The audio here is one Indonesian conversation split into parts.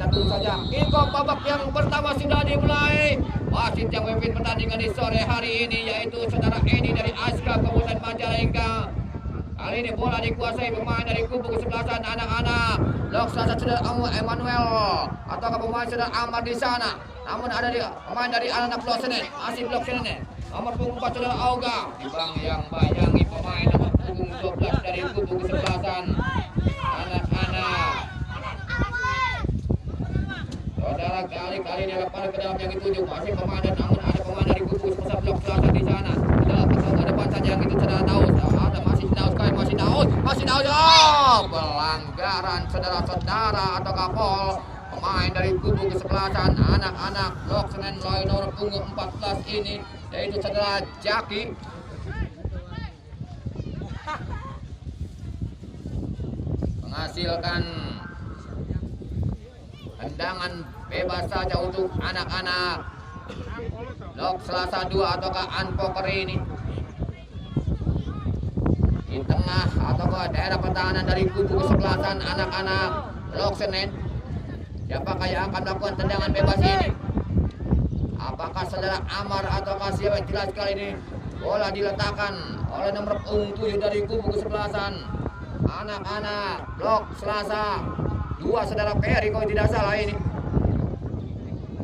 kita tunggu saja. Kick-off babak yang pertama sudah dimulai. Wasit yang memimpin pertandingan di sore hari ini yaitu saudara Edi dari Aska Kabupaten Majalengka. Kali ini bola dikuasai pemain dari kubu kesebelasan anak-anak. Blok salah satu saudara Emmanuel atau pemain saudara Amar di sana. Namun ada pemain dari anak-anak blok Senen, masih blok Senen. Nomor punggung 4 saudara Auga. Bang yang bayangi pemain nomor punggung 12 dari kubu kesebelasan anak-anak. Saudara kali-kali dia lepas ke dalam yang dituju masih pemain dan namun ada pemain dari kubu sebesar blok selatan di sana. Dalam ke depan saja yang itu saudara tahu. Ada masih Daud. Oh, pelanggaran saudara-saudara atau kapol pemain dari kubu kesebelasan anak-anak blok Senen Loy nomor punggung 14 ini yaitu saudara Jaki. Menghasilkan tendangan bebas saja untuk anak-anak blok Selasa 2 ataukah Unpoker ini. Di tengah ataukah daerah pertahanan dari kubu kesebelasan anak-anak blok Senen. Siapakah yang akan melakukan tendangan bebas ini? Apakah saudara Amar ataukah siapa? Jelas kali ini bola diletakkan oleh nomor punggung 7 dari kubu kesebelasan anak-anak blok Selasa 2 saudara Peri kalau tidak salah ini.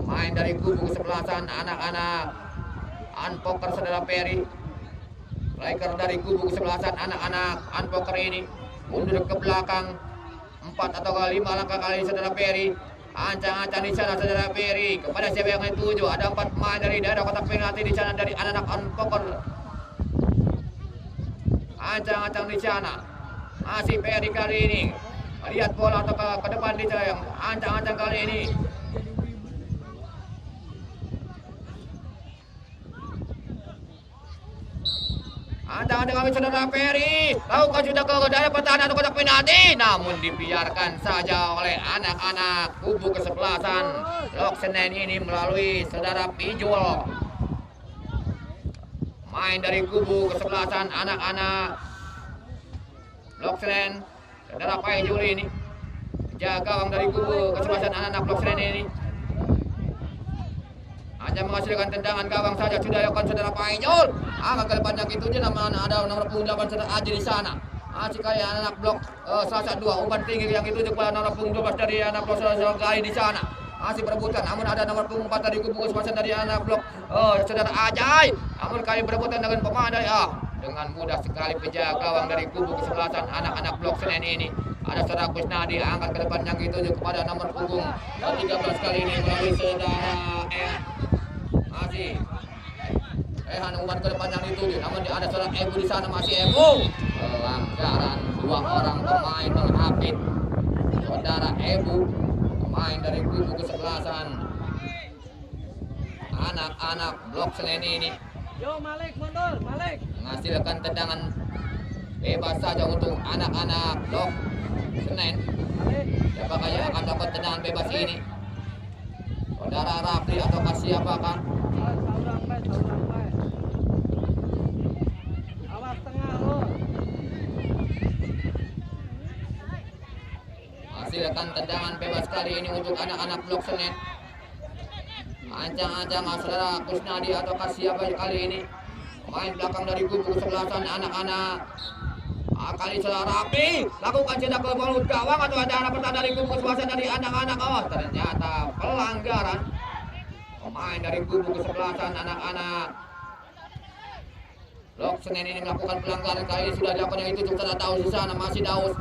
Main dari kubu kesebelasan anak-anak Unpoker saudara Peri. Striker dari kubu kesebelasan anak-anak Unpoker ini mundur ke belakang 4 atau 5 langkah kali saudara Peri. Ancang-ancang di sana saudara Peri. Kepada siapa yang dituju? Ada 4 pemain dari daerah kotak penalti di sana dari anak-anak Unpoker. Ancang-ancang di sana. Masih Peri kali ini. Lihat bola atau ke depan di sana. Ancang-ancang kali ini. Anda kami saudara Peri lakukan sudah ke daerah pertahanan atau kotak penalti, namun dibiarkan saja oleh anak-anak kubu kesebelasan blok Senen ini melalui saudara Pijul. Main dari kubu kesebelasan anak-anak blok Senen saudara Pijul ini jaga gawang dari kubu kesebelasan anak-anak blok Senen ini. Hanya menghasilkan tendangan gawang saja sudah dilakukan saudara Paijul. Ke depan yang itu dia ada nomor punggung 8 saudara Aji di sana. Masih kali anak blok Selasa 2 umpan tinggi yang itu kepala nomor punggung 12 dari anak blok Selasa kali di sana. Masih berebutan namun ada nomor punggung 4 dari kubu kesebelasan dari anak blok saudara Ajai. Namun kali berebutan dengan pemain dari dengan mudah sekali penjaga gawang dari kubu kesebelasan anak-anak blok Senen ini. Ada saudara Kusnadi angkat ke depan yang itu kepada nomor punggung 13 kali ini melalui saudara masih umpan ke depan yang dituju, namun ada saudara Ebu di sana masih Ebu. Pelanggaran 2 orang pemain menghapit saudara Ebu, pemain dari kubu kesebelasan anak-anak blok Senen ini. Yo Malik mundur, Malik. Menghasilkan tendangan bebas saja untuk anak-anak blok Senen. Siapakah yang akan melakukan tendangan bebas ini? Saudara Rafli atau siapakah? Awas tengah lo. Hasilkan tendangan bebas kali ini untuk anak-anak blok Senen. Ancang-ancang saudara Kusnadi atau siapa kali ini? Main belakang dari kubu kesebelasan anak-anak. Kali saudara Rafli lakukan cedak ke mulut gawang atau ada anak pertahanan dari kubu kesebelasan dari anak-anak. Ternyata pelanggaran. Pemain dari kubu kesebelasan anak-anak blok Senen ini melakukan pelanggaran kali ini sudah dilakukan yang itu saudara Daus di sana masih Daus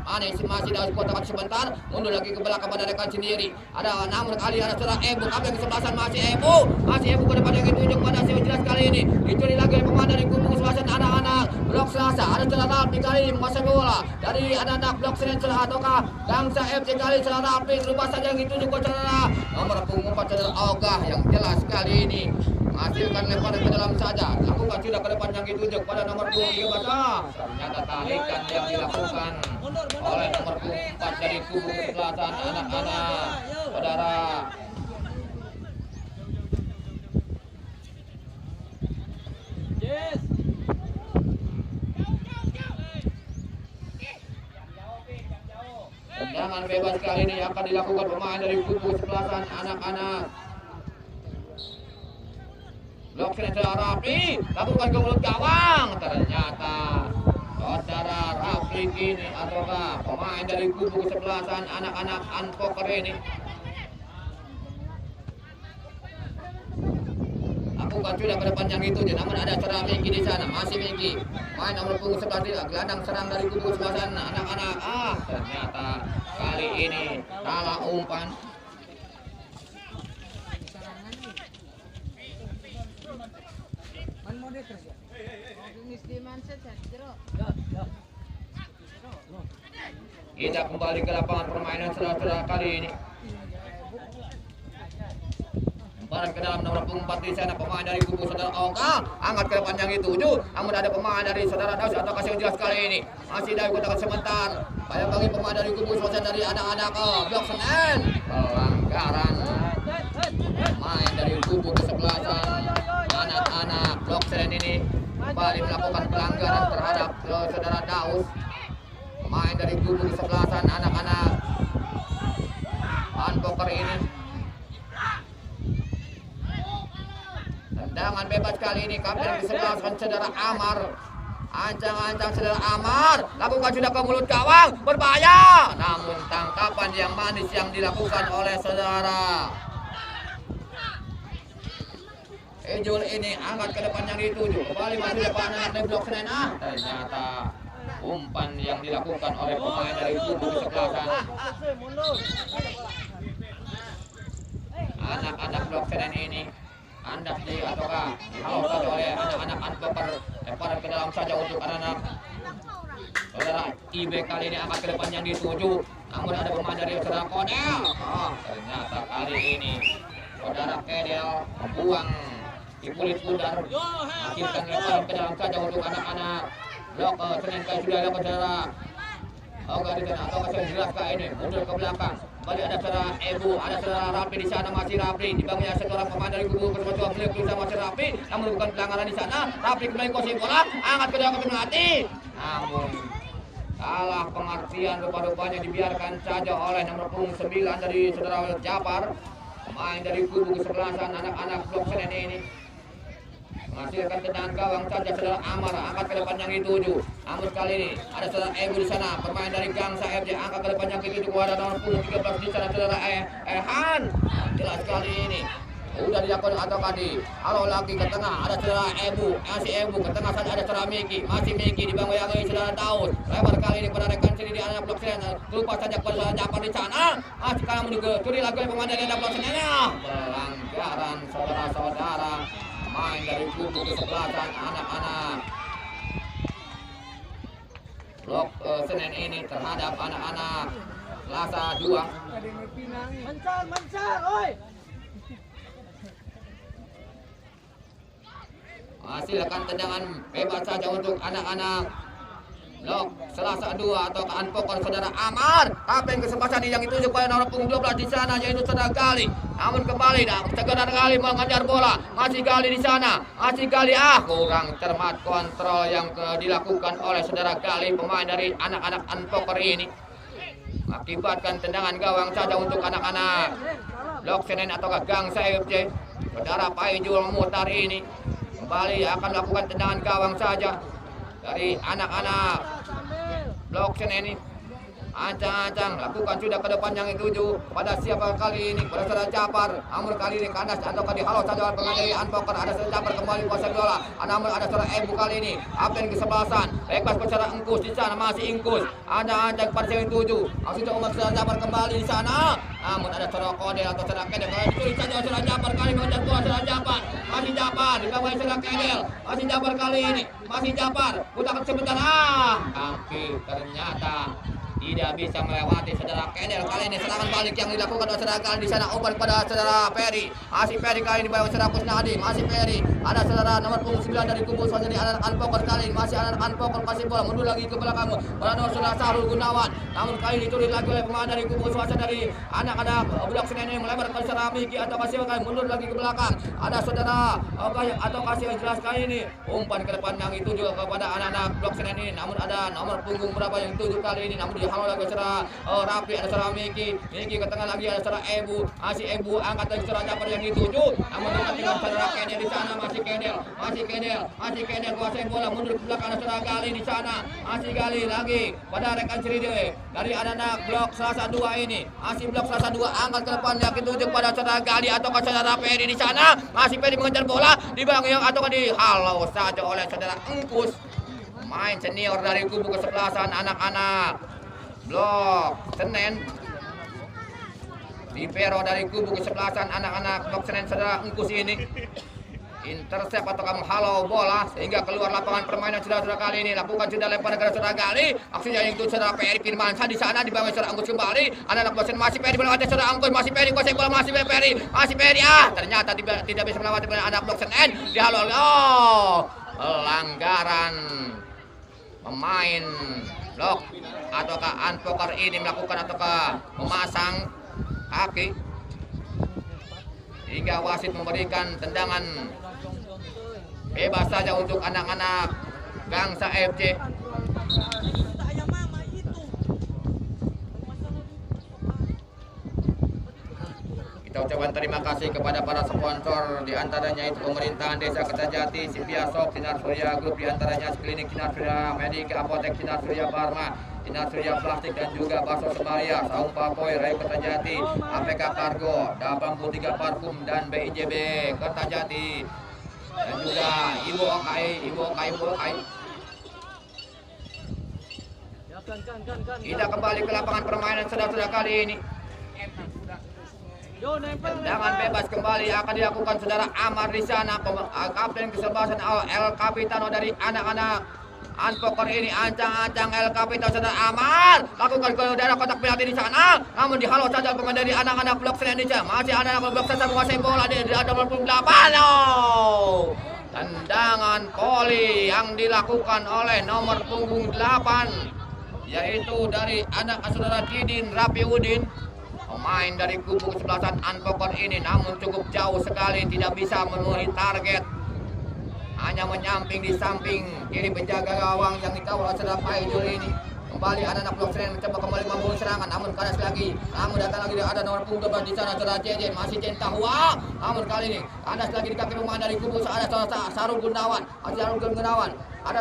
kuat sebentar mundur lagi ke belakang pada rekan sendiri ada namun kali ada saudara Ebu yang kesebelasan masih Ebu ke depan yang ditunjuk pada siapa jelas kali ini dicuri lagi oleh pemain dari kubu kesebelasan anak-anak blok Selasa ada saudara Rapi kali ini menguasai bola dari anak-anak blok Senen ataukah Gangsa FC kali saudara Rapi lupa saja yang ditunjuk ke saudara nomor punggung 4 saudara Ogah yang jelas kali ini hasilkan lemparan ke dalam saja lakukan sudah ke depan yang ditunjuk pada nomor 2 ternyata tarikan yang dilakukan oleh nomor 4 dari kubu kesebelasan anak-anak saudara Yes. tendangan bebas jelas kali ini akan dilakukan pemain dari kubu sebelasan anak-anak. Blok secara rapi, lakukan ke mulut gawang. Ternyata saudara Rafli ini ataukah pemain dari kubu kesebelasan anak-anak Unpoker ini lakukan sudah ke depan yang itu, namun ada serangan Miki di sana, masih Miki main nomor punggung 11 gelandang serang dari kubu kesebelasan anak-anak. Ternyata kali ini salah umpan. Kita kembali ke lapangan permainan saudara-saudara kali ini. Umpan ke dalam nomor 4 di sana pemain dari kubu saudara Oka, angkat ke depan yang itu, namun ada pemain dari saudara Daus atau kasih jelas kali ini. Masih dari kotak sebentar. Banyak bagi pemain dari kubu selesai dari anak-anak Blok Senen. Pelanggaran pemain dari kubu kesebelasan anak-anak Blok Senen ini kembali melakukan pelanggaran terhadap saudara Daus. Pemain dari kubu kesebelasan anak-anak Unpoker ini. Tendangan bebas kali ini kapten kesebelasan saudara Amar. Ancang-ancang saudara Amar, lakukan sudah ke mulut gawang, berbahaya. Namun tangkapan yang manis yang dilakukan oleh saudara Ejul ini angkat ke depan yang dituju. Kembali masih depan anak dari Blok Senen. Ternyata umpan yang dilakukan oleh pemain dari kubu kesebelasan anak-anak Blok Senen ini andas di ataukah dihalau saja oleh anak-anak Unpoker. Lemparan ke dalam saja untuk anak-anak saudara IB kali ini angkat ke depan yang dituju, namun ada pemain dari saudara Kodel. Ternyata kali ini saudara Kedel membuang di kulit udar, akhirkan lemparan ke dalam saja untuk anak-anak Blok Senen kali sudah dapat saudara Oga di sana atau kasih jelas kali ini mundur ke belakang. Kembali ada saudara Ebu, ada saudara Rapi di sana, masih Rapi dibangunnya seorang pemain dari kubu kesebelasan milik bersama masih Rapi, namun bukan pelanggaran di sana. Rapi kembali kuasai bola, angkat ke dalam penalti. Namun salah pengertian rupa-rupanya dibiarkan saja oleh nomor punggung 9 dari saudara Japar, pemain dari kubu kesebelasan anak-anak Blok Senen ini. Menghasilkan tendangan gawang saja saudara Amar, angkat ke depan yang dituju. Namun kali ini ada saudara Ebu di sana, pemain dari Gangsa FC angkat ke depan yang dituju kepada nomor punggung 13 di sana saudara Ehan. Jelas kali ini udah dilakukan atau kadi. Halo lagi ke tengah ada saudara Ebu, masih Ebu ke tengah saja ada saudara Miki, masih Miki dibangun yang dari saudara Daud. Lebar kali ini pada rekan sini di anak Blok Senen, lupa saja kepada saudara Japar di sana. Masih kalah menuju curi lagi oleh pemain dari anak Blok Senen. Pelanggaran saudara-saudara main dari kubu kesebelasan anak-anak Blok Senen ini terhadap anak-anak Lasa 2. Mencar, oi. Hasilkan tendangan bebas saja untuk anak-anak Blok Selasa 2 atau Unpoker saudara Amar. Kapten kesempatan yang dituju pada nomor punggung 12 di sana yaitu saudara Gali. Namun kembali saudara Gali mengejar bola. Masih Gali di sana. Masih Gali kurang cermat kontrol yang dilakukan oleh saudara Gali pemain dari anak-anak Unpoker ini. Mengakibatkan tendangan gawang saja untuk anak-anak Blok Senen atau Gangsa FC. Saudara Paijul Mutar ini kembali akan melakukan tendangan gawang saja dari anak-anak Blok Senen ini. Ancang-ancang lakukan sudah ke depan yang dituju pada siapa kali ini pada saudara Japar. Namun kali ini kandas atau dihalau saja oleh pemain dari Unpoker. Ada saudara Japar kembali kuasai bola. Namun ada saudara Ebu kali ini kapten kesebelasan bebas secara Engkus di sana, masih Engkus. Ancang-ancang pada yang dituju langsung coba saudara Japar kembali di sana. Namun ada saudara Kodel atau saudara Kedel kali itu saja saudara Japar kali mengejar bola saudara Japar. Masih Japar dibangun saudara Kedel. Masih Japar kali ini, masih Japar. Putakan sebentar kaki ternyata tidak bisa melewati saudara Kedel. Kali ini serangan balik yang dilakukan oleh saudara Kali di sana, umpan pada saudara Peri. Masih Peri kali ini pada saudara Kusnadi, masih Peri. Ada saudara nomor punggung 9 dari kubu saudara anak Unpoker kali ini, masih anak Unpoker kasih bola mundur lagi ke belakang pada nomor saudara Sahrul Gunawan. Namun kali ini turun lagi oleh pemain dari kubu swasta dari anak-anak Blok Senen yang melebar ke saudara Miki atau kasih kali mundur lagi ke belakang. Ada saudara atau kasih jelas kali ini umpan ke depan yang itu juga kepada anak-anak Blok Senen ini. Namun ada nomor punggung berapa yang 7 kali ini, namun dia dihalau lagi saudara Rapi, ada saudara Miki ke tengah lagi, ada saudara Ebu, masih Ebu angkat lagi saudara Jafar yang dituju, namun dekat dengan saudara Kedel di sana, masih Kedel kuasai bola, mundur ke belakang, ada saudara Gali di sana, masih Gali lagi pada rekan Ciridewe dari anak blok Selasa 2 ini, masih blok Selasa 2 angkat ke depan yang dituju pada saudara Gali atau ke saudara Peri di sana, masih Peri mengejar bola di belakang atau dihalau saja oleh saudara Engkus, main senior dari kubu kesebelasan anak-anak blok Senen. Libero dari kubu kesebelasan anak-anak blok Senen saudara Engkus ini intercept atau menghalau bola sehingga keluar lapangan permainan saudara kali ini. Lakukan sudah lempar ke saudara Gali, aksinya yang itu saudara Peri Firmansyah di sana dibangun saudara Engkus kembali. Anak-anak blok Senen masih Peri melewati saudara Engkus, masih Peri kuasai bola, masih Peri ternyata tidak bisa melewati anak blok Senen. Dihalau pelanggaran pemain blok ataukah unpoker ini melakukan ataukah memasang kaki hingga wasit memberikan tendangan bebas saja untuk anak-anak Gangsa FC. Kita ucapkan terima kasih kepada para sponsor, diantaranya itu pemerintahan Desa Kertajati, Sivia Shop, Sinar Surya Group, diantaranya Klinik Sinar Surya Medika, Apotek Sinar Surya Barma, Sinar Surya Plastik dan juga Bakso Semaria, Saung Papoy, Rayu Kertajati, APK Kargo, Dabang Putiga Parfum dan BIJB Kertajati, dan juga Ibu Okai. Kita kembali ke lapangan permainan saudara-saudara kali ini. Tendangan bebas kembali akan dilakukan saudara Amar di sana, kapten kesebelasan El Capitano dari anak-anak unpoker ini, ancang-ancang El Capitano saudara Amar lakukan ke daerah kotak penalti di sana, namun dihalau saja pemain dari anak-anak blok Senen Indonesia. Masih anak-anak blok Senen menguasai bola di 88. Tendangan poli yang dilakukan oleh nomor punggung 8 yaitu dari anak saudara Didin Rapiudin, pemain dari kubu kesebelasan unpoker ini, namun cukup jauh sekali, tidak bisa memenuhi target, hanya menyamping di samping kiri penjaga gawang yang dikawal saudara Faidul ini. Kembali anak-anak blok Senen mencoba kembali membangun serangan, namun kandas lagi, namun datang lagi ada nomor punggung 12 di sana saudara JJ, masih Centahua, namun kali ini kandas lagi di kaki rumah dari kubu ada saudara Sarul Gunawan, ada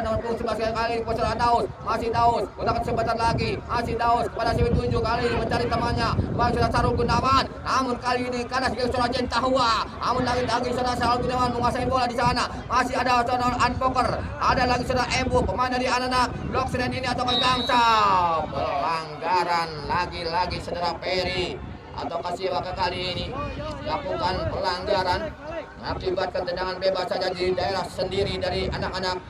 nomor punggung 11 kali ini saudara Daus, masih Daus, gunakan kesempatan lagi, masih Daus kepada si 7 kali ini mencari temannya, saudara Sarul Gunawan, namun kali ini kandas lagi saudara Centahua, namun lagi saudara Sarul Gunawan menguasai bola di sana, masih ada saudara unpoker, ada lagi saudara Ebu, pemain dari anak-anak blok Senen ini atau Gangsa. Pelanggaran lagi-lagi saudara Peri atau Kasiwaka kali ini lakukan pelanggaran mengakibatkan tendangan bebas saja di daerah sendiri dari anak-anak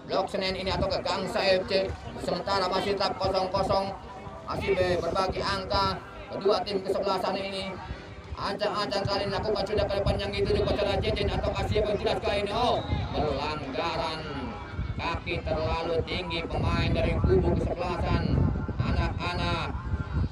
blok Senen ini atau Gangsa FC. Sementara masih tetap 0-0, masih berbagi angka kedua tim kesebelasan ini. Ancang-ancang kali ini lakukan sudah ke depan yang dituju saudara Jejen atau Kasiwaka yang jelas kali ini. Pelanggaran kaki terlalu tinggi pemain dari kubu kesebelasan anak-anak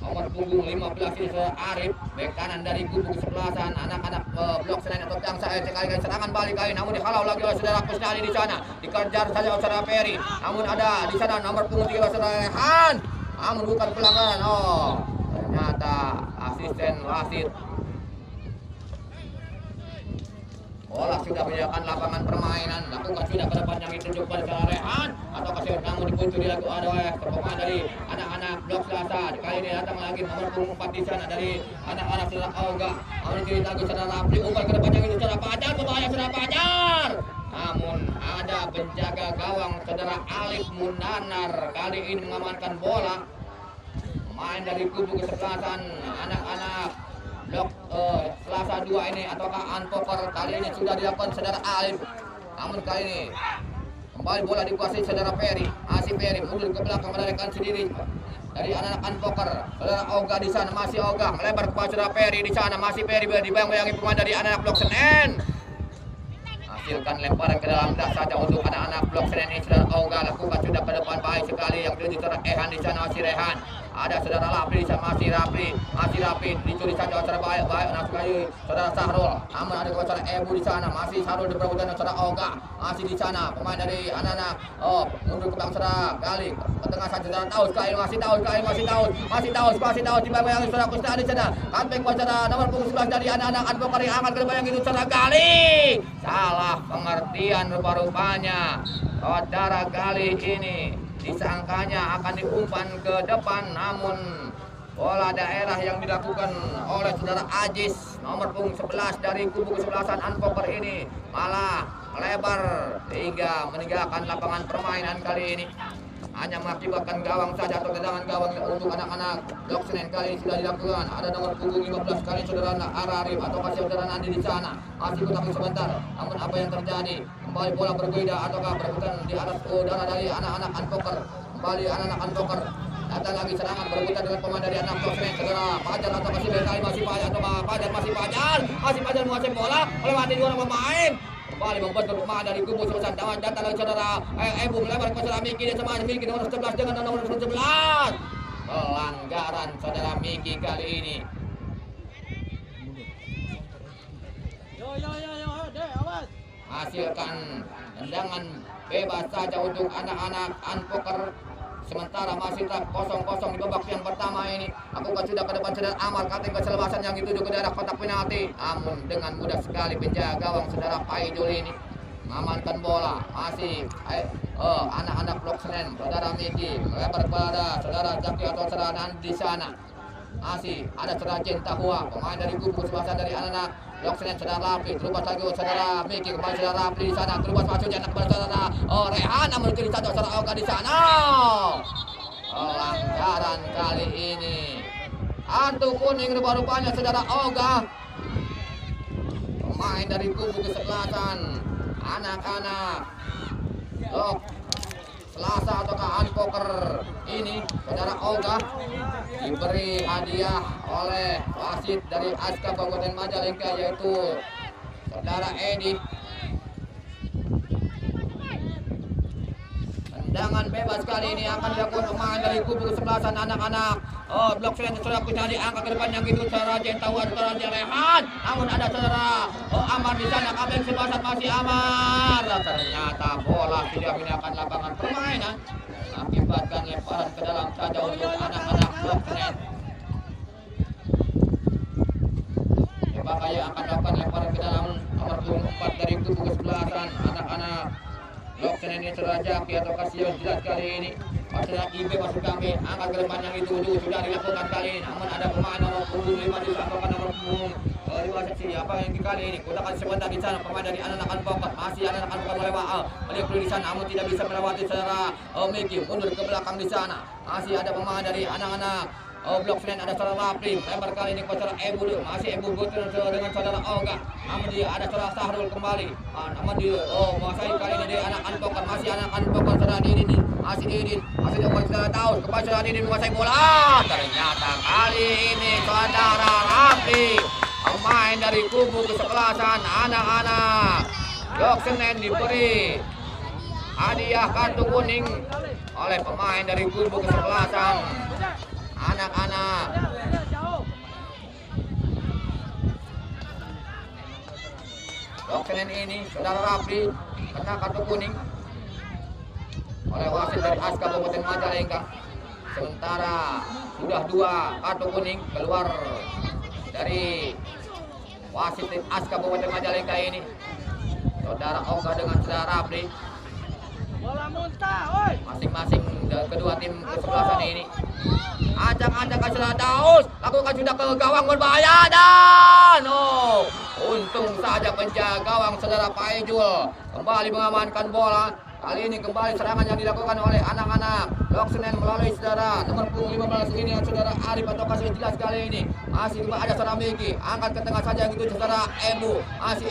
nomor punggung 15 ini saudara Arif, bek kanan dari kubu kesebelasan anak-anak blok Senen atau Gangsa sekali serangan balik kali, namun dihalau lagi oleh saudara Kusnali di sana, dikejar saja oleh saudara Peri, namun ada di sana nomor punggung 3 saudara Rehan, namun bukan pelanggaran. Ternyata asisten wasit bola sudah menyediakan lapangan permainan, lakukan sudah ke depan yang ditunjuk pada saudara Rehan atau kasih, namun dipuncu dilakukan oleh pemain dari anak-anak blok Selasa. Kali ini datang lagi nomor punggung 4 di sana dari anak-anak saudara Auga, namun diri lagi saudara Rapli, umpan ke depan yang itu saudara Pajar, berbahaya saudara Pajar, namun ada penjaga gawang saudara Alif Munanar kali ini mengamankan bola. Pemain dari kubu kesebelasan anak-anak blok Selasa 2 ini ataukah unpoker kali ini sudah dilakukan saudara Alif, namun kali ini kembali bola dikuasai saudara Peri, masih Peri mundur ke belakang menarik sendiri dari anak-anak unpoker saudara Oga di sana, masih Oga melebar kepada saudara Peri di sana, masih Peri dibayang-bayangi pemain dari anak-anak blok Senen, hasilkan lemparan ke dalam das saja untuk anak-anak blok Senen ini. Saudara Oga lakukan sudah ke depan baik sekali yang tuju saudara Ehan di sana, masih Rehan Ada saudara Rapli, masih Rapli dicuri saja saudara baik sekali saudara Sahrul. Namun ada saudara Ebu di sana, masih Sahrul diperebutkan saudara Oga, masih di sana pemain dari anak-anak mundur ke belakang saudara Gali ke tengah saja saudara Taus masih Taus di bawah yang saudara Kusna di sana. Kanteng saudara nomor punggung 11 dari anak-anak Advokari angkat ke depan yang itu saudara Gali. Salah pengertian rupa-rupanya saudara Gali ini. Disangkanya akan diumpan ke depan, namun bola daerah yang dilakukan oleh saudara Ajis nomor punggung 11 dari kubu kesebelasan Unpoker ini malah melebar hingga meninggalkan lapangan permainan kali ini. Hanya mengakibatkan gawang saja atau tendangan gawang untuk anak-anak Blok Senen kali ini sudah dilakukan. Ada nomor punggung 15 kali saudara Ararif atau kasih saudara Nandi di sana. Masih bertanggung sebentar. Namun apa yang terjadi? Kembali bola berbeda ataukah berebutan di atas udara dari anak-anak Unpoker. Kembali anak-anak Unpoker. Datang lagi serangan berebutan dengan pemain dari anak Blok Senen saudara Fajar atau kasih kali masih Fajar atau Fajar masih Fajar menguasai bola melewati dua pemain. Kembali membentuk rumah dari kubu sebesar dawan datang lagi saudara Ebu melebar ke saudara Miki dan sama Miki nomor 11 dengan nomor 11. Pelanggaran saudara Miki kali ini. Yo, deh, awas. Hasilkan tendangan bebas saja untuk anak-anak Unpoker. Sementara masih tak kosong-kosong di babak yang pertama ini. Aku sudah ke depan saudara Amar, kating keselebasan yang dituju ke daerah kotak penalti. Namun dengan mudah sekali penjaga gawang saudara Paidul ini mengamankan bola. Masih anak-anak Blok Senen, saudara Miki melebar kepada saudara Jaki atau saudara Nandi di sana. Masih ada saudara Jentahua, pemain dari kubu kesebelasan dari anak-anak Blok Senen saudara Rapli, terubas lagi saudara Miki kembali saudara Rapli di sana, terubas masuknya kepada saudara Rehan, namun dicuri satu saudara Oga di sana. Pelanggaran kali ini. Kartu kuning rupa-rupanya saudara Oga. Pemain dari kubu kesebelasan anak-anak Blok Selasa ataukah Unpoker ini saudara Oga diberi hadiah oleh wasit dari Aska Kabupaten Majalengka yaitu saudara Edi. Tendangan bebas kali ini akan dilakukan pemain dari kubu kesebelasan anak-anak Blok Senen saudara Kusna diangkat ke depan yang itu saudara Jentawa saudara Jelehan. Namun ada saudara Amar di sana, kabel sebelasan masih Amar. Ternyata bola tidak pindahkan lapangan permainan, akibatkan lemparan ke dalam saja untuk anak-anak Blok Senen. Bakaya akan dapat lemparan ke dalam nomor 4 dari kubu kesebelasan anak-anak Blok Senen ini saudara Jaki atau kasih jelas kali ini. Saudara IB masuk kami, angkat ke depan yang itu sudah dilakukan kali ini. Namun ada pemain nomor 5 dilakukan nomor 5 seksi apa yang kali ini. Kita kasih sebentar di sana pemain dari anak-anak Unpoker. Masih anak-anak Unpoker melihat di sana, namun tidak bisa melewati saudara Miki mundur ke belakang di sana. Masih ada pemain dari anak-anak Blok Senen ada saudara Rapli, lebar kali ini ke saudara Ebu, masih Ebu betul dengan saudara Oga. Namun dia ada saudara Sahrul kembali. Namun dia menguasai kali ini dia anak Unpoker, masih anak Unpoker saudara Didin, masih Didin, masih dapat saudara Taus, kembali saudara Didin menguasai bola. Ternyata kali ini saudara Rapli, pemain dari kubu kesebelasan anak-anak Blok Senen diberi hadiah kartu kuning oleh pemain dari kubu kesebelasan anak-anak Blok Senen ini saudara Rapli kena kartu kuning oleh wasit dari Aska Kabupaten Majalengka. Sementara sudah 2 kartu kuning keluar dari wasit Aska Kabupaten Majalengka ini, saudara Oga dengan saudara Rapli. Bola muntah, oi. Masing-masing kedua tim kesebelasan ini ajak-ajak ke saudara Daus, lakukan sudah ke gawang berbahaya dan untung saja penjaga gawang saudara Paijul kembali mengamankan bola. Kali ini kembali serangan yang dilakukan oleh anak-anak Blok Senen melalui saudara nomor punggung 15 ini saudara Arif atau kasih jelas kali ini. Masih ada saudara Miki, angkat ke tengah saja yang itu saudara Ebu, masih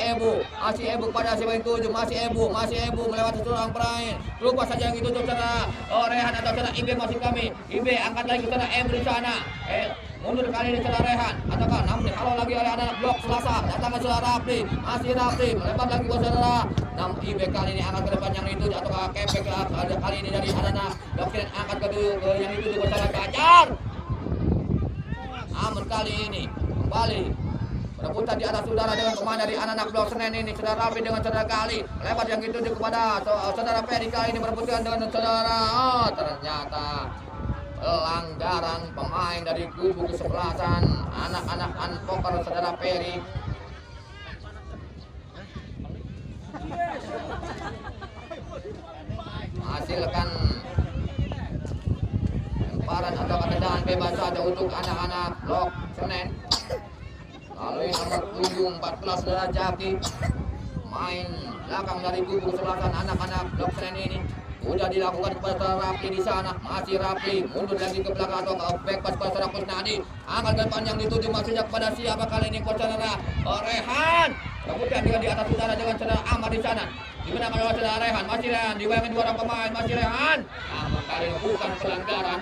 Ebu pada si 7, masih Ebu melewati seorang pemain. Lupa saja yang itu saudara Rehan atau saudara Ibe masih kami. Ibe angkat lagi saudara Ebu di sana. Mundur kali ini saudara Rehan ataukah namun kalau lagi oleh anak Blok Selasa datang ke saudara Rapli, masih Rapli melebar lagi ke saudara IB kali ini angkat ke depan yang itu ataukah kepek ada kali ini dari anak Blok Senen angkat ke yang itu ke saudara Gajar. Namun kali ini kembali rebutan di atas udara dengan pemain dari anak-anak Blok Senen ini. Saudara Rapi dengan saudara Kali lebar yang dituju kepada saudara Peri kali ini merebutkan dengan saudara. Ternyata pelanggaran pemain dari kubu kesebelasan anak-anak Unpoker saudara Peri. Hasilkan lemparan atau tendangan bebas saja untuk anak-anak Blok Senen. Lalu nomor punggung 14 saudara Jaki, main belakang dari kubu kesebelasan anak-anak Blok Senen ini. Udah dilakukan kepada saudara Rapli di sana, masih Rapli mundur lagi ke belakang atau ke back pass kepada saudara Kusnadi. Angkat ke panjang dituju maksudnya kepada siapa kali ini saudara Rehan. Kemudian dia di atas udara dengan saudara Ahmad di sana. Dimenangkan oleh saudara Rehan, masih Rehan dibayangkan dua orang pemain, masih Rehan. Namun kali ini bukan pelanggaran.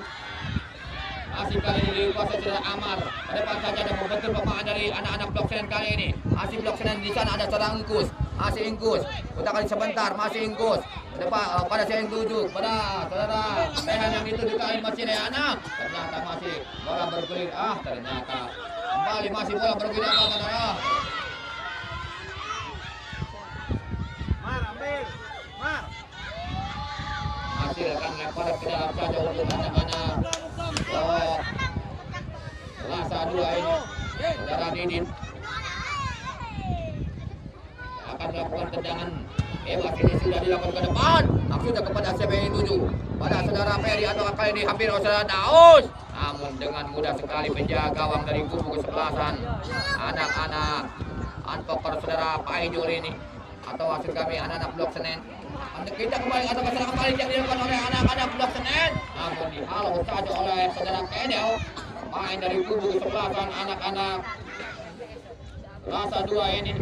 Masih kali ini dikuasai saudara Amar. Ke depan saja ada membentur pemain dari anak-anak Blok Senen kali ini. Masih Blok Senen di sana ada saudara Ingkus. Masih Ingkus. Kita kali sebentar masih Ingkus. Ke depan pada saya yang tuju pada saudara Rehan yang dituju kali ini masih Rehana. Ternyata masih bola bergulir. Ternyata kembali masih bola bergulir saudara. Mar, ambil. Mar. Hasilkan lemparan ke dalam saja untuk anak-anak Selasa 2 ini. Saudara Didin akan melakukan tendangan bebas ini sudah dilakukan ke depan. Maksudnya kepada CBI 7 pada saudara Peri atau kali ini hampir saudara Daus. Namun dengan mudah sekali penjaga gawang dari kubu kesebelasan anak-anak Unpoker saudara Paijul ini atau hasil kami anak-anak Blok Senen. Kita kembali atau serangan balik yang dilakukan oleh anak-anak Blok Senen. Namun dihalau saja oleh saudara Kedel, pemain dari kubu kesebelasan anak-anak Selasa 2 ini.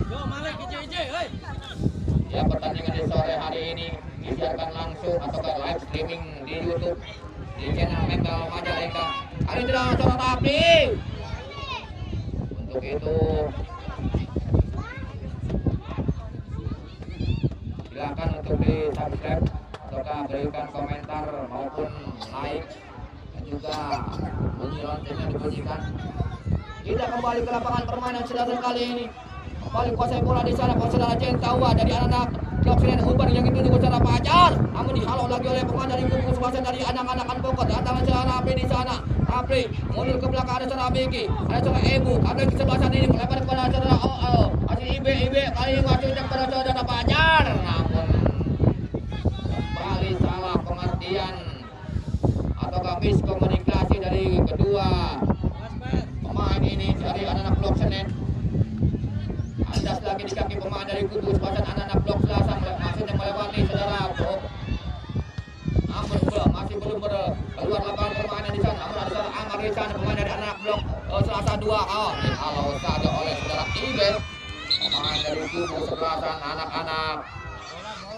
Yo, Malik ije, hei. Ya, pertandingan di sore hari ini disiarkan langsung atau ke live streaming di YouTube di channel Mental Majalengka. Kali tidak saudara Rapi. Untuk itu silakan untuk di subscribe ataukah berikan komentar maupun like dan juga bunyi loncengnya dibunyikan. Kita kembali ke lapangan permainan saudara kali ini. Kembali kuasai bola di sana saudara Jentawa dari anak-anak Blok Senen Urban yang itu juga saudara Fajar. Namun dihalau lagi oleh pemain dari kubu kesebelasan dari anak-anak Unpoker. Datang saudara Rapi di sana. Rapi mundur ke belakang ada saudara Beki, ada saudara Ebu. Ada kesebelasan ini melebar kepada saudara masih Ibe kali ini masuknya kepada saudara Fajar. Namun kembali salah pengertian atau miskomunikasi dari kedua pemain ini dari anak-anak Blok Senen. Andas lagi di kaki pemain dari kubu kesebelasan anak-anak Blok Selasa, maksudnya melewati saudara Bro. Namun masih belum keluar lapangan permainan di sana. Namun ada saudara Amar di sana, pemain dari anak Blok Selasa 2. Dihalau saja oleh saudara Ibe, pemain dari kubu kesebelasan anak-anak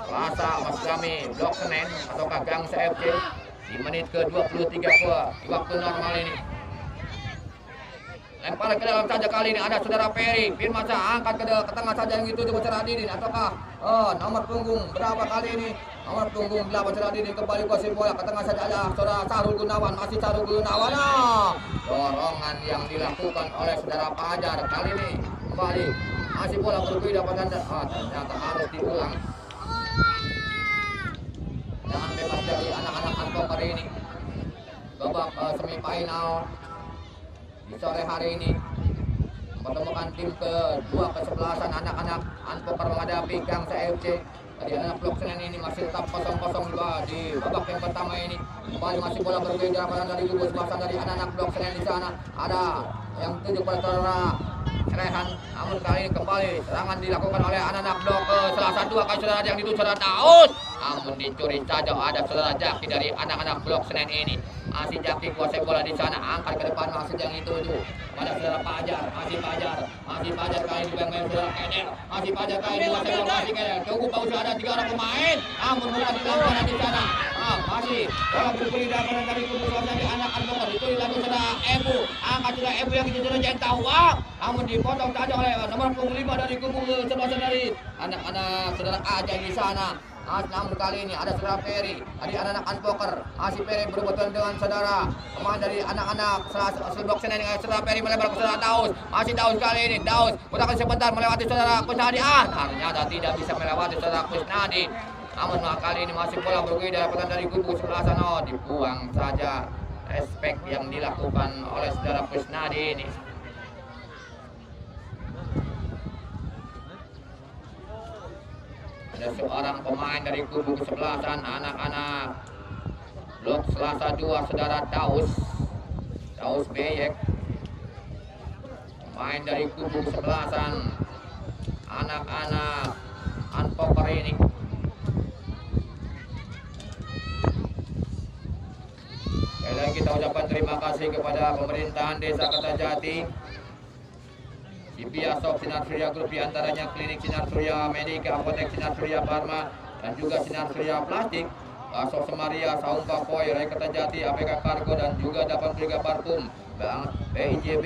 Selasa maksud kami Blok Senen atau Gang CFC di menit ke-23 waktu normal ini. Lempar ke dalam saja kali ini ada saudara Peri. Firmansyah angkat ke tengah saja yang itu dengan saudara Didin ataukah nomor punggung berapa kali ini? Nomor punggung 8 saudara Didin kembali kuasai bola ke tengah saja ada saudara Sarul Gunawan, masih Sarul Gunawan. Dorongan yang dilakukan oleh saudara Fajar kali ini kembali masih bola berbeda pada ternyata harus diulang. Jangan bebas dari anak-anak Unpoker ini babak semifinal di sore hari ini mempertemukan tim kedua kesebelasan anak-anak Unpoker menghadapi Gang CFC. Tadi anak Blok Senen ini masih tetap 0-0 di babak yang pertama ini. Kembali masih bola berbeda pada dari kubu kesebelasan dari anak-anak Blok Senen di sana. Ada yang tujuh pada saudara Rehan. Namun kali ini kembali serangan dilakukan oleh anak-anak Blok Selasa 2 kali saudara yang dituju saudara Daus. Namun dicuri saja ada saudara Jaki dari anak-anak Blok Senen ini. Masih Jaki kuasai bola di sana, angkat ke depan maksud yang itu pada saudara Fajar, masih Fajar kali ini main saudara Kedel, masih Fajar kali ini kuasai bola masih Kedel. Cukup bagus ada 3 orang pemain, namun bukan dilakukan di sana. Masih bola bergulir dari kubu dari anak Unpoker. Itu dilakukan saudara Ebu, angkat saudara Ebu yang itu saudara Jentawa, namun dipotong saja oleh nomor punggung 5 dari kubu sebelah dari anak-anak saudara Ajay di sana. Namun kali ini ada saudara Ferry dari anak-anak Unpoker. Masih Ferry berbetul dengan saudara pemain dari anak-anak Blok Senen dengan saudara Ferry melebar ke saudara Daus. Masih Daus kali ini, Daus gunakan sebentar melewati saudara Kusnadi. Ternyata tidak bisa melewati saudara Kusnadi. Namun kali ini masih bola bergulir dapatan dari kubu sebelah sana, dibuang saja. Respect yang dilakukan oleh saudara Kusnadi ini. Ada seorang pemain dari kubu kesebelasan anak-anak Blok Selasa 2 saudara Daus Beyek. Pemain dari kubu kesebelasan anak-anak Unpoker ini. Sekali lagi kita ucapkan terima kasih kepada pemerintahan Desa Kertajati, Cipia Shop Sinar Surya Group, diantaranya Klinik Sinar Surya Medika, Apotek Sinar Surya Pharma, dan juga Sinar Surya Plastik, Asok Semaria, Saung Papoy, Rai Kertajati, APK Kargo, dan juga Dapan Briga Parfum, BIJB,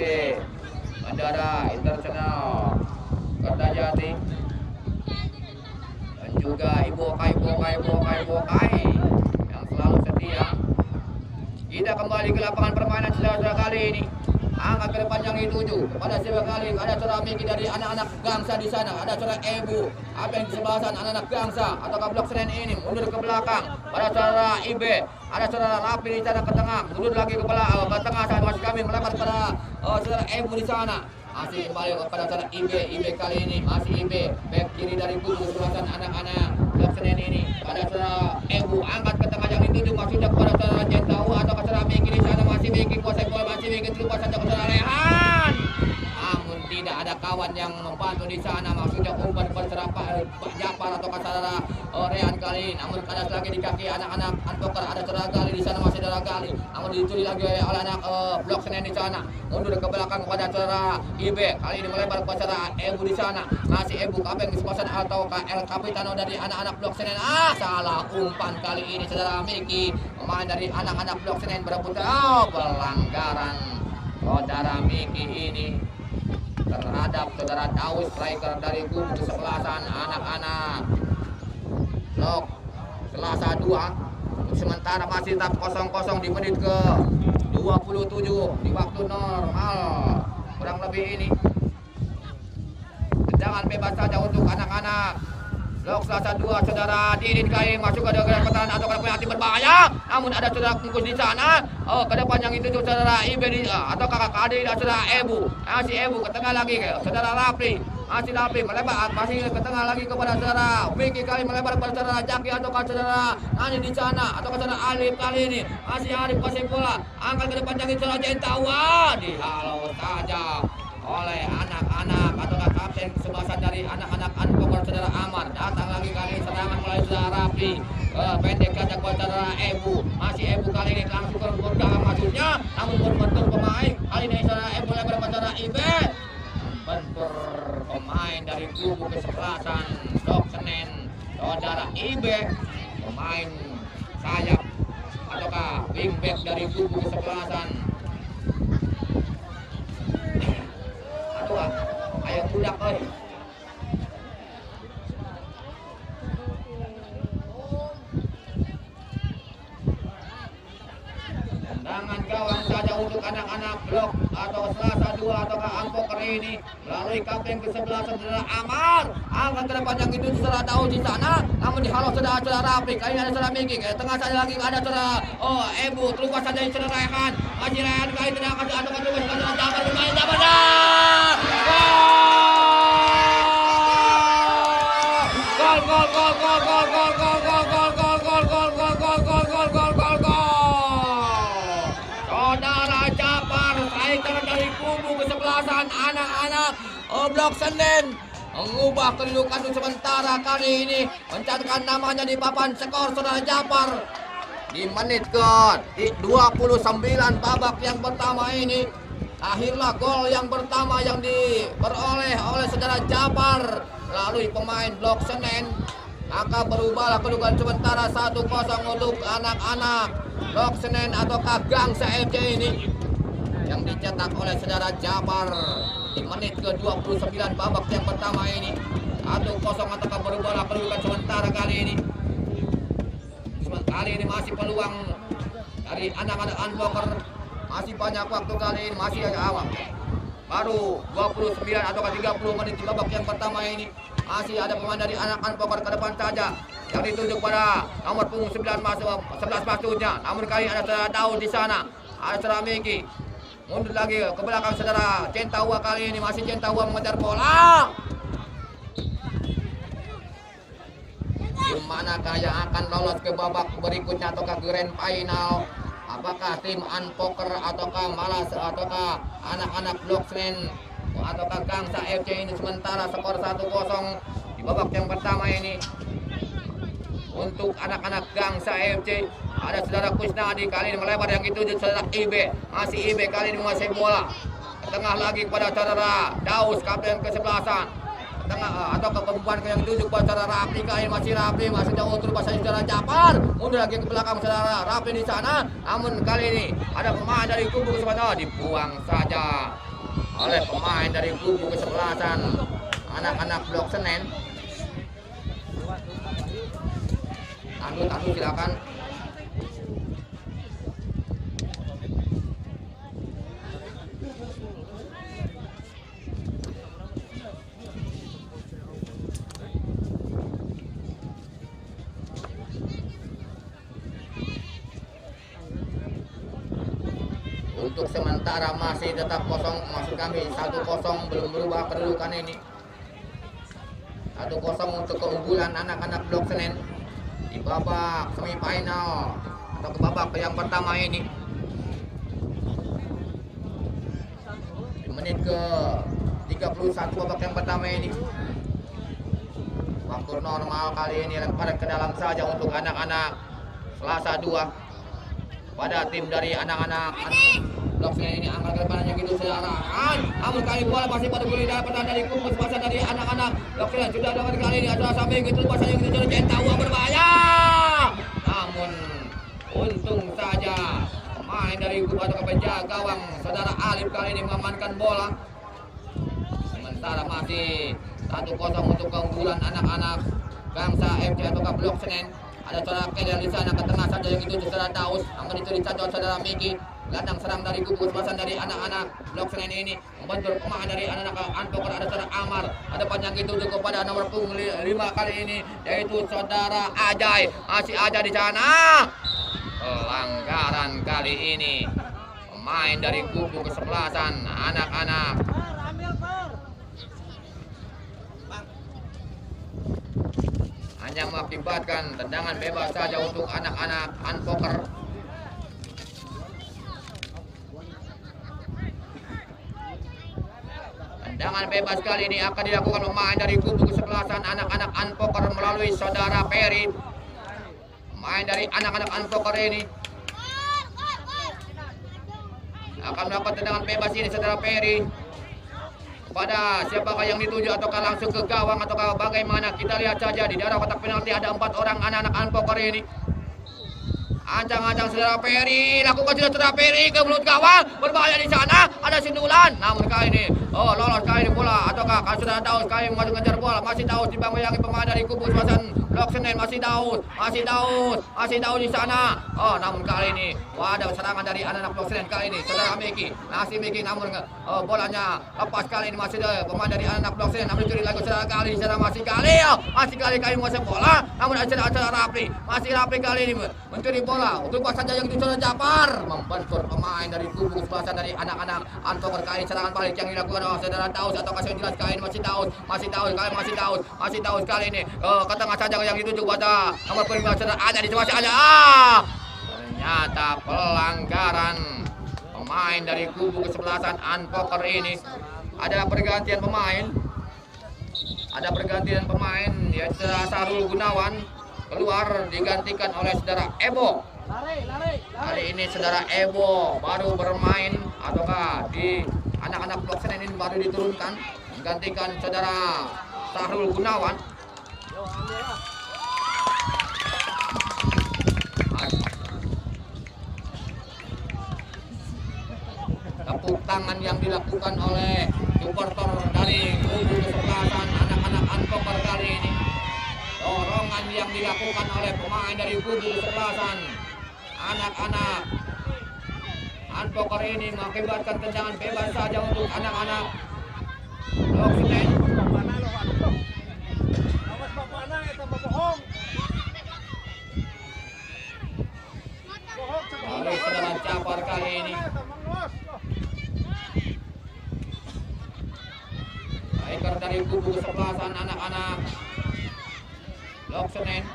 Bandara Internasional Kertajati, dan juga Ibu Okai yang selalu setia. Kita kembali ke lapangan permainan saudara kali ini. Angkat ke depan yang dituju kepada siapa kali ada saudara Miki dari anak-anak Gangsa di sana, ada saudara Ebu apa yang di sebelah sana anak-anak Gangsa atau Blok Senen ini mundur ke belakang pada saudara Ibe, ada saudara Lapi di sana ke tengah, mundur lagi ke belakang ke tengah saat masih kami melebar pada saudara Ebu di sana. Masih kembali kepada saudara Ibe kali ini masih Ibe back kiri dari kubu sebelah anak-anak Blok Senen ini, ada saudara Ebu angkat ke tengah yang dituju masuknya kepada saudara Jentau atau ke saudara Miki di sana, masih Miki kuasai bola, masih Miki terlupa saja ke saudara Rehan. Namun tidak ada kawan yang membantu di sana, maksudnya umpan berserapa Pak Japar atau ke saudara Rehan kali ini. Namun kadas lagi di kaki anak-anak Unpoker, ada saudara Gali di sana, masih saudara Gali. Namun dicuri lagi oleh anak Blok Senen di sana, mundur ke belakang kepada saudara Ibe, kali ini melebar ke saudara Ebu di sana, masih Ebu kapten kesempatan atau KL Kapitano dari anak-anak Blok Senen. Salah umpan kali ini saudara Miki, pemain dari anak-anak Blok Senen berebut. Pelanggaran saudara Miki ini terhadap saudara Daus, striker dari kubu kesebelasan anak-anak Blok Selasa 2. Sementara masih tetap 0-0 di menit ke 27 di waktu normal kurang lebih ini. Tendangan bebas saja untuk anak-anak Blok Selasa 2 saudara Didin kali masuk ke dalam pertahanan atau ke penalti berbahaya. Namun ada saudara Kungkus di sana. Ke depan yang itu saudara Ibe atau kakak adik saudara Ebu. Masih Ebu ke tengah lagi ke saudara Rapli. Masih Rapli melebar masih ke tengah lagi kepada saudara Miki kali melebar kepada saudara Jaki atau ke saudara Nani di sana atau ke saudara Alif kali ini. Masih Alif kasih bola angkat ke depan yang itu saudara Jentawa dihalau saja oleh anak-anak atau kapten kesebelasan dari anak-anak Unpoker saudara Amar. Datang lagi kali serangan mulai saudara Rafi, pendek saja buat saudara Ebu, masih Ebu kali ini langsung ke belakang masuknya, namun berbentur pemain kali ini saudara Ebu lebar ke saudara Ibe, bentur pemain dari kubu kesebelasan Blok Senen saudara Ibe, pemain sayap ataukah wingback dari kubu kesebelasan. Ayo budak oi. Tendangan gawang saja untuk anak-anak Blok atau Selasa 2 atau Unpoker ini melalui kapten kesebelasan saudara Amar. Angkat ke depan yang itu saudara Daud di sana, namun dihalau saudara Rafi. Kali ini ada saudara Miki, ke tengah saja lagi ada saudara Ebu, terlupa saja saudara Rehan. Masih Rehan kali tendangan atau terlupa saudara Jabar bermain Jabar. Saudara Japar, striker dari kubu kesebelasan anak-anak Blok Senen mengubah kedudukan untuk sementara kali ini, mencatatkan namanya di papan skor saudara Japar di menit ke 29 babak yang pertama ini. Akhirnya gol yang pertama yang diperoleh oleh saudara Japar melalui pemain Blok Senen. Maka berubahlah kedudukan sementara 1-0 untuk anak-anak Blok Senen atau Gangsa FC ini yang dicetak oleh saudara Japar di menit ke 29 babak yang pertama ini. 1-0 atau berubahlah kedudukan sementara kali ini. kali ini masih peluang dari anak-anak Unpoker. Masih banyak waktu kali ini, masih awal. Baru 29 atau 30 menit di babak yang pertama ini. Masih ada pemain dari anak Unpoker ke depan saja yang ditunjuk pada nomor punggung 11 maksudnya. Namun kali ada saudara Daud di sana. Ada saudara Miki. Mundur lagi ke belakang saudara Centawa kali ini. Masih Centawa mengejar bola. Di manakah yang akan lolos ke babak berikutnya ataukah grand final? Apakah tim Unpoker ataukah malas ataukah anak-anak Blok Senen ataukah Gangsa FC ini? Sementara skor 1-0 di babak yang pertama ini untuk anak-anak Gangsa FC. Ada saudara Kusnadi kali ini melebar yang dituju saudara Ibe. Masih Ibe kali ini menguasai bola. Ke tengah lagi kepada saudara Daus kapten kesebelasan. Tengah atau ke pembukaan yang dituju kepada saudara Rapli kali ini masih Rapli, masih jauh terus saudara Japar. Mundur lagi ke belakang saudara Rapli di sana. Namun kali ini ada pemain dari kubu kesebelasan dibuang saja oleh pemain dari kubu kesebelasan anak-anak Blok Senen. Tandu silakan. Untuk sementara masih tetap kosong, maksud kami 1-0 belum berubah kedudukan ini. 1-0 untuk keunggulan anak-anak Blok Senen di babak semifinal atau ke babak yang pertama ini. Di menit ke 31 babak yang pertama ini. Waktu normal kali ini lempar ke dalam saja untuk anak-anak Selasa 2 pada tim dari anak-anak Blok Senen ini. Angkat ke depan yang gitu saudara. Namun kali bola masih pada boleh dapat dari kumpul masa dari anak-anak Blok Senen. Sudah dapat kali ini ada sampai gitu masa yang gitu Centawa berbahaya. Namun untung saja pemain dari kubu atau penjaga gawang saudara Alif kali ini mengamankan bola. Sementara masih 1-0 untuk keunggulan anak-anak Gangsa FC atau Blok Senen. Ada saudara Kedel di sana ke tengah saja yang itu saudara Daus. Namun itu dicatat saudara Miki. Gelandang serang dari kubu kesebelasan dari anak-anak Blok Senen ini membentur pemain dari anak-anak Unpoker. Ada saudara Amar. Ada panjang itu kepada nomor punggung 5 kali ini yaitu saudara Ajay. Masih Ajay di sana. Pelanggaran kali ini pemain dari kubu kesebelasan anak-anak hanya mengakibatkan tendangan bebas saja untuk anak-anak Unpoker. Tendangan bebas kali ini akan dilakukan pemain dari kubu kesebelasan anak-anak Unpoker melalui saudara Peri. Pemain dari anak-anak Unpoker ini akan melakukan tendangan bebas ini saudara Peri. Pada siapakah yang dituju ataukah langsung ke gawang ataukah bagaimana, kita lihat saja di daerah kotak penalti ada 4 orang anak-anak Unpoker ini. Ancang-ancang saudara Peri, lakukan saudara Peri ke mulut gawang, berbahaya di sana, ada sundulan. Namun kali ini, lolos kali ini bola ataukah saudara Daus kali ini masuk ngejar bola, masih Daus dibayangi pemain dari kubu kesebelasan Blok Senen, masih Daus di sana. Namun kali ini ada serangan dari anak-anak Blok Senen kali ini saudara Miki, masih Miki, namun bolanya lepas kali ini masih pemain dari anak Blok Senen. Namun dicuri lagi saudara kali, saudara masih kali menguasai bola. Namun ada saudara Rapli, masih Rapli kali ini mencuri bola untuk saja yang dicuri Japar, membentur pemain dari kubu kesebelasan dari anak-anak Unpoker. Kali serangan balik yang dilakukan oleh saudara Daus atau kasih jelas kali ini masih Daus kali ini ke tengah saja yang dituju pada nomor 5 saudara ada di situasi ada. Ternyata pelanggaran pemain dari kubu kesebelasan Unpoker ini. Ada pergantian pemain yaitu saudara Sarul Gunawan keluar digantikan oleh saudara Ebo. Hari ini saudara Ebo baru bermain ataukah di anak-anak Blok Senen ini baru diturunkan menggantikan saudara Sarul Gunawan. Tepuk tangan yang dilakukan oleh supporter dari kubu kesebelasan anak-anak Unpoker kali ini. Dorongan yang dilakukan oleh pemain dari kubu kesebelasan anak-anak Unpoker ini mengakibatkan tendangan bebas saja untuk anak-anak Blok Senen. Bapakna lo waktu. Awas bapakna eta bohong. Bohong Oleh serangan capar kali ini. Striker dari kubu kesebelasan anak-anak Blok Senen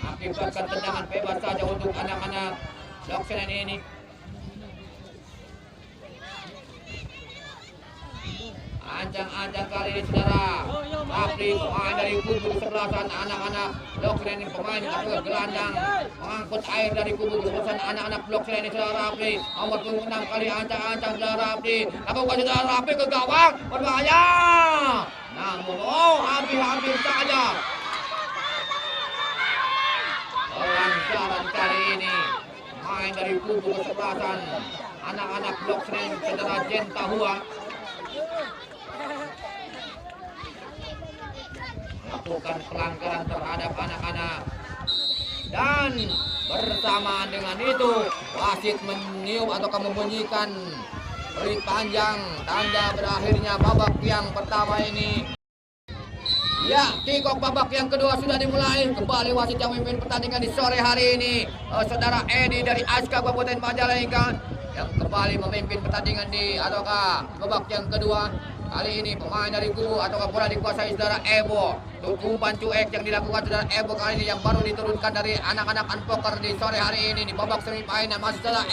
akibatkan tendangan bebas saja untuk anak-anak Blok Senen ini. Ancang-ancang kali ini saudara. Tapi pemain dari kubu kesebelasan anak-anak Blok Senen ini pemain atau gelandang mengangkut air dari kubu kesebelasan anak-anak Blok Senen ini saudara Rapli. Nomor 6 kali ancang-ancang saudara Rapli. Lakukan saudara Rapli ke gawang berbahaya. Namun hampir-hampir saja. Pelanggaran kali ini pemain dari kubu kesebelasan anak-anak Blok Senen saudara Jentahua melakukan pelanggaran terhadap anak-anak, dan bersamaan dengan itu wasit meniup atau membunyikan peluit panjang tanda berakhirnya babak yang pertama ini. Ya, kick-off babak yang kedua sudah dimulai. Kembali wasit yang memimpin pertandingan di sore hari ini, saudara Edi dari Aska Kabupaten Majalengka yang kembali memimpin pertandingan di babak yang kedua. Kali ini pemain dari kubu atau bola dikuasai saudara Ebo. Umpan cuek yang dilakukan saudara Ebo kali ini yang baru diturunkan dari anak-anak Unpoker di sore hari ini di babak semifinal. Masih saudara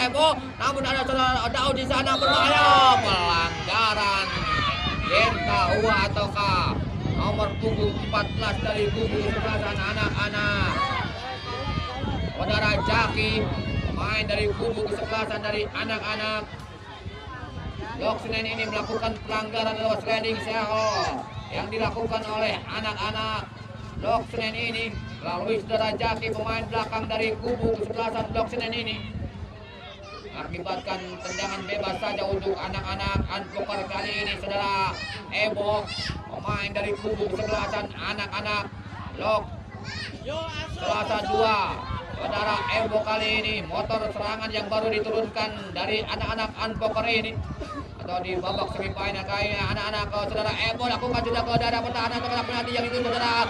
Ebo, namun ada saudara Daud di sana berbahaya. Pelanggaran Jentahua ataukah nomor punggung 14 dari kubu kesebelasan anak-anak saudara Jaki, pemain dari kubu kesebelasan dari anak-anak Blok Senen ini melakukan pelanggaran lewat sliding tackle yang dilakukan oleh anak-anak Blok Senen ini melalui saudara Jaki, pemain belakang dari kubu kesebelasan Blok Senen ini, akibatkan tendangan bebas saja untuk anak-anak Unpoker kali ini saudara Ebo, pemain dari kubu kesebelasan anak-anak Blok Selasa 2. Saudara Ebo kali ini motor serangan yang baru diturunkan dari anak-anak Unpoker ini atau di babak semifinal kali ini anak-anak saudara Ebo lakukan sudah ke daerah pertahanan terhadap penalti yang itu saudara.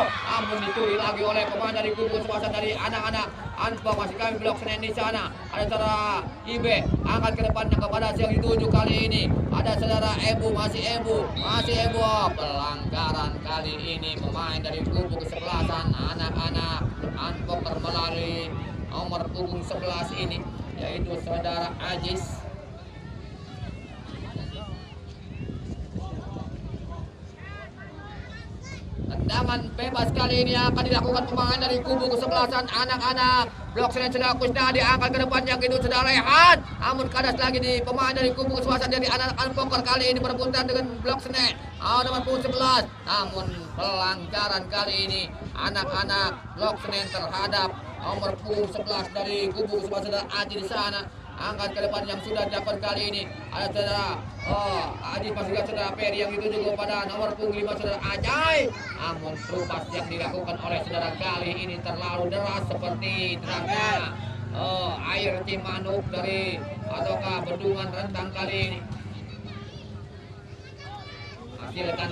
Namun dituri lagi oleh pemain dari kubu kesebelasan dari anak-anak Unpoker. Masih kami Blok Senen di sana. Ada saudara Ibe angkat ke depannya kepada yang dituju kali ini. Ada saudara Ebo, masih Ebo. Pelanggaran kali ini pemain dari kubu kesebelasan anak-anak Unpoker melalui nomor punggung 11 ini yaitu saudara Ajis. Tendangan bebas kali ini akan dilakukan pemain dari kubu kesebelasan anak-anak Blok Senen. Saudara Kusnadi diangkat ke depan yang itu saudara Rehan. Namun kadas lagi di pemain dari kubu kesebelasan dari anak-anak Unpoker kali ini berebutan dengan Blok Senen. Nomor punggung 11. Namun pelanggaran kali ini anak-anak Blok Senen terhadap nomor punggung 11 dari kubu kesebelasan saudara Aji di sana. Angkat ke depan yang sudah dilakukan kali ini ada saudara Aji, masih saudara Peri yang dituju kepada nomor punggung 5 saudara Ajay. Namun perupas yang dilakukan oleh saudara kali ini terlalu deras seperti terangnya air Cimanuk dari ataukah bendungan Rentang kali ini. Hasilkan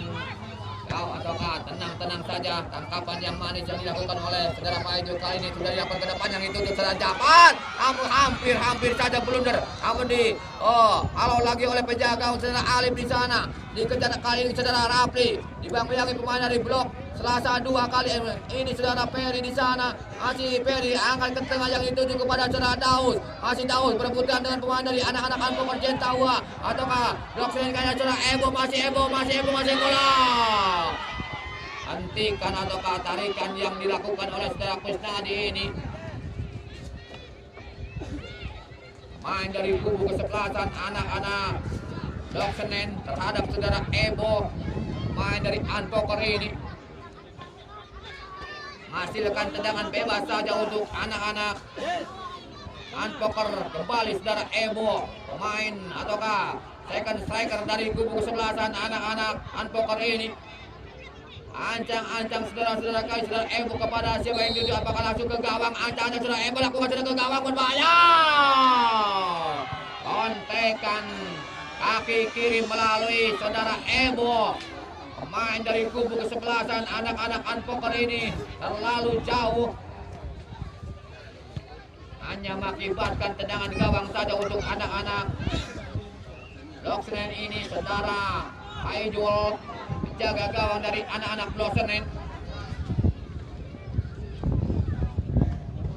kau ataukah tenang-tenang saja. Tangkapan yang manis yang dilakukan oleh saudara Paijo kali ini sudah dilakukan ke depan yang itu saudara Japan. Namun hampir saja blunder. Namun kalau lagi oleh penjaga saudara Alif di sana. Dikejar kali ini saudara Rapli. Dibayang-bayangi pemain dari Blok Selasa 2 kali ini saudara Peri di sana. Masih Peri angkat ke tengah yang dituju kepada saudara Daud. Masih Daud berebutan dengan pemain dari anak-anak Unpoker Jentahua ataukah Blok Senen kayak saudara Ebo, masih bola. Hentikan ataukah tarikan yang dilakukan oleh saudara Kusnadi ini. Main dari kubu kesebelasan anak-anak Blok Senen terhadap saudara Ebo, main dari Unpoker ini. Hasilkan tendangan bebas saja untuk anak-anak Unpoker kembali saudara Ebo, pemain ataukah second striker dari kubu kesebelasan anak-anak Unpoker ini. Ancang-ancang saudara-saudara kali saudara Ebo kepada siapa yang dituju, apakah langsung ke gawang? Ancang-ancang saudara Ebo lakukan saudara ke gawang, berbahaya. Kontekan kaki kiri melalui saudara Ebo, pemain dari kubu kesebelasan anak-anak Unpoker ini terlalu jauh, hanya mengakibatkan tendangan gawang saja untuk anak-anak Blok Senen ini. Saudara Aijul menjaga gawang dari anak-anak Blok Senen.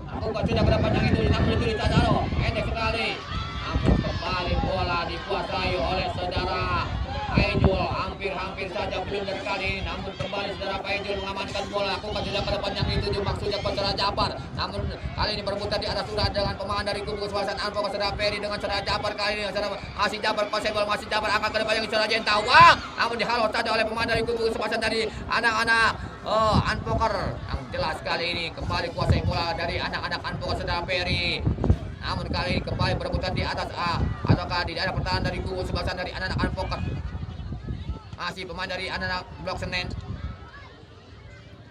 Lakukan sudah ke depan yang itu, namun itu Cacaro pendek sekali. Namun kembali bola dikuasai oleh saudara Aijul, hampir saja belum dari kali ini, namun kembali saudara Aijul mengamankan bola. Lakukan sudah ke depan yang itu maksudnya saudara Jabar, namun kali ini berebutan di atas sudah dengan pemain dari kubu kesebelasan Unpoker saudara Ferry dengan saudara Jabar. Kali ini saudara masih Jabar possible, masih Jabar angkat ke depan yang saudara Jentawang, namun dihalau saja oleh pemain dari kubu kesebelasan dari anak-anak Unpoker. Yang jelas kali ini kembali kuasai bola dari anak-anak Unpoker saudara Ferry. Namun kali ini kembali berebutan di atas ataukah di daerah pertahanan dari kubu kesebelasan dari anak-anak Unpoker. Masih pemain dari anak-anak Blok Senen.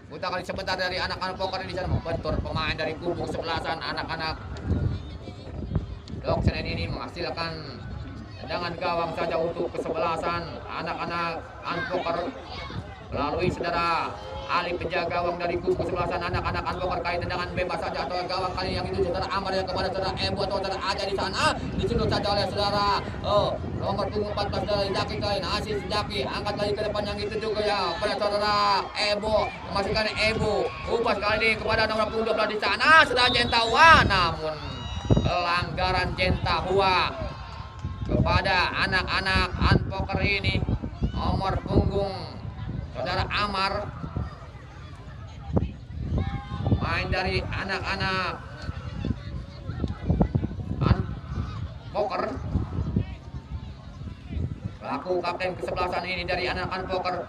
Buta kali sebentar dari anak-anak Unpoker di sana membentur pemain dari kubu kesebelasan anak-anak Blok Senen ini, menghasilkan tendangan gawang saja untuk kesebelasan anak-anak Unpoker melalui saudara Ali penjaga gawang dari kubu kesebelasan anak-anak Unpoker. Kali tendangan bebas saja atau gawang kali yang itu saudara Amar yang kepada saudara Ebo atau saudara Aja di sana disundul saja oleh saudara nomor punggung 14 dari Jaki. Kali ini Asis Jaki angkat lagi ke depan yang itu juga ya pada saudara Ebo, memasukkan Ebo ubah kali ini kepada nomor punggung 12 di sana saudara Jentahua, namun pelanggaran Jentahua kepada anak-anak Unpoker ini nomor punggung saudara Amar, main dari anak-anak Unpoker, pelaku kapten kesebelasan ini dari anak Unpoker.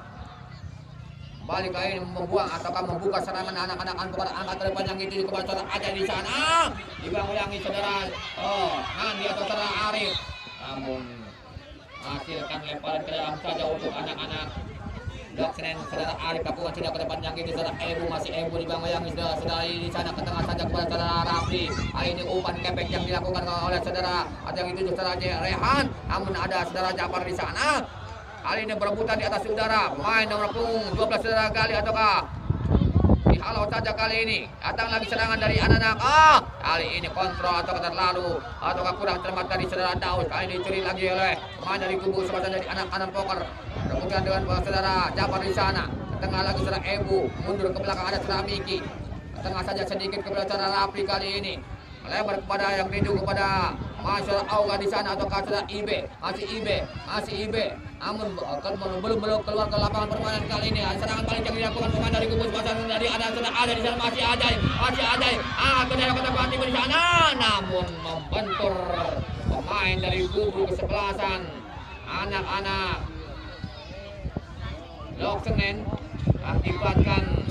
Kembali kali ini membuang ataukah membuka serangan anak-anak Unpoker, angkat ke depan yang itu kepada saudara Aja di sana, dibangulangi saudara Nandi atau saudara Arif, namun hasilkan lemparan ke dalam saja untuk anak-anak Blok Senen. Saudara Arif lakukan sudah ke depan yang ini saudara Ebu, masih Ebu dibangoyangi saudara di sana ke tengah saja kepada saudara Rafli. Kali ini umpan kepek yang dilakukan oleh saudara yang itu saudara Rehan, namun ada saudara Jafar di sana. Kali ini berebutan di atas saudara main nomor punggung 12 saudara Gali ataukah dihalau saja kali ini. Datang lagi serangan dari anak-anak kali ini kontrol atau terlalu ataukah kurang cermat dari saudara Daud. Kali ini dicuri lagi oleh pemain dari kubu kesebelasan dari anak-anak Poker. Kemudian dengan saudara Jafar di sana, ke tengah lagi saudara Ebu, mundur ke belakang ada saudara Miki, ke tengah saja sedikit kepada saudara Rafi. Kali ini melebar kepada yang rindu kepada masyarakat Auga di sana atau saudara Ibe, masih Ibe, namun belum keluar ke lapangan permainan. Kali ini serangan balik yang dilakukan pemain dari kubu kesebelasan dari anak saudara ada di sana, masih ada ke daerah kota Timur di sana, namun membentur pemain dari kubu kesebelasan anak-anak Blok Senen, akibatkan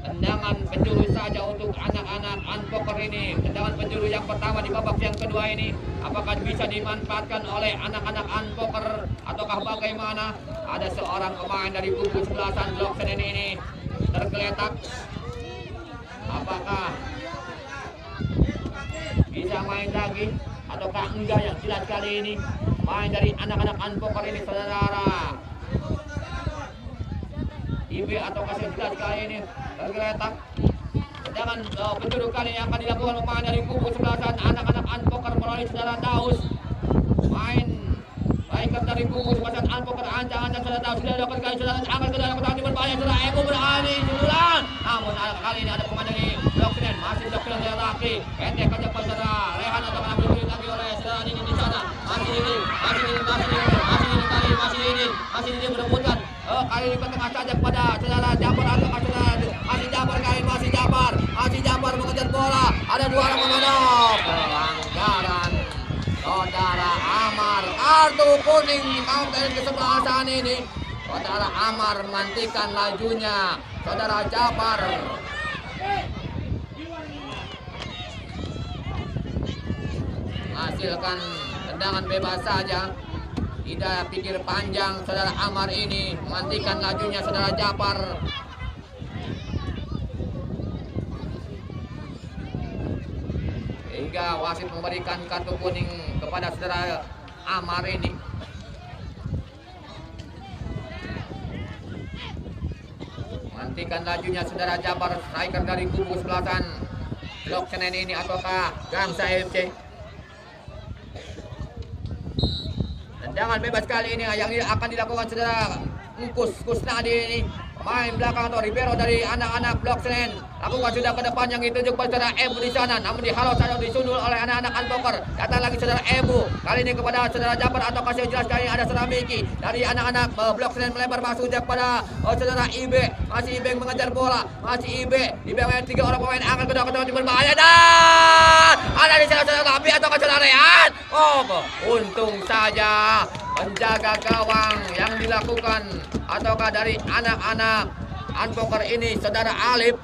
tendangan penjuru saja untuk anak-anak Unpoker ini. Tendangan penjuru yang pertama di babak yang kedua ini, apakah bisa dimanfaatkan oleh anak-anak Unpoker ataukah bagaimana? Ada seorang pemain dari kubu kesebelasan Blok Senen ini tergeletak, apakah bisa main lagi ataukah enggak? Yang jelas kali ini main dari anak-anak Unpoker ini saudara Ibe atau kasih jelas kali ini tergeletak. Tendangan penjuru kali ini akan dilakukan pemain dari kubu kesebelasan anak-anak Unpoker melalui saudara Daus. Main striker dari kubu kesebelasan Unpoker, ancang-ancang saudara Daus sudah dilakukan kali saudara angkat ke dalam kotak berbahaya saudara Eko berani sundulan. Namun kali ini ada pemain dari Blok Senen, masih Blok Senen dari Rafi, pendek ke depan saudara Rehan atau akan diberi lagi oleh saudara Nini di sana. Masih ini berebutkan. Kali ini ke tengah saja kepada saudara Jafar atau saudara masih Jafar. Kali ini masih Jafar mengejar bola. Ada dua orang menghadap. Pelanggaran saudara Amar, kartu kuning kapten kesebelasan ini. Saudara Amar menghentikan lajunya saudara Jafar. menghasilkan tendangan bebas saja. Tidak pikir panjang saudara Amar ini, menghentikan lajunya saudara Japar. Hingga wasit memberikan kartu kuning kepada saudara Amar ini. Menghentikan lajunya saudara Jabar, striker dari kubu selatan Blok Senen ini ataukah Gangsa FC. Tendangan bebas kali ini yang akan dilakukan saudara Kusnadi ini. Main belakang atau Ribeiro dari anak-anak Blok Senen. Lakukan sudah ke depan yang dituju kepada saudara Ebu di sana. Namun dihalau saja disundul oleh anak-anak Unpoker. Datang lagi saudara Ebu. Kali ini kepada saudara Jabar atau kasih jelas kali ini ada saudara Miki. Dari anak-anak Blok Senen melebar masuk kepada saudara Ibe. Masih Ibe yang mengejar bola. Masih Ibe. Ibe dengan 3 orang pemain akan kedua ketemu berbahaya. Dan ada di sana saudara Labi atau saudara Rehan. Untung saja penjaga gawang yang dilakukan ataukah dari anak-anak Unpoker ini saudara Alif.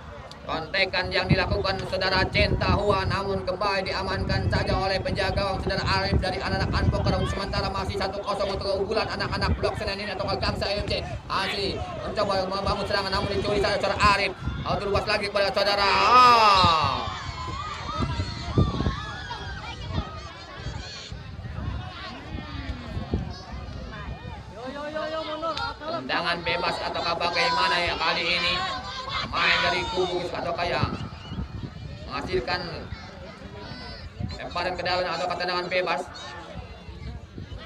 Kontekan yang dilakukan saudara Centahua namun kembali diamankan saja oleh penjaga gawang saudara Alif dari anak-anak Unpoker. Sementara masih 1-0 untuk keunggulan anak-anak Blok Senen ini atau Gangsa FC. Masih mencoba membangun serangan namun dicuri saudara Alif. Terubah lagi kepada saudara tendangan bebas ataukah bagaimana ya kali ini. Main dari kubu ataukah yang menghasilkan lemparan ke dalam atau tendangan bebas.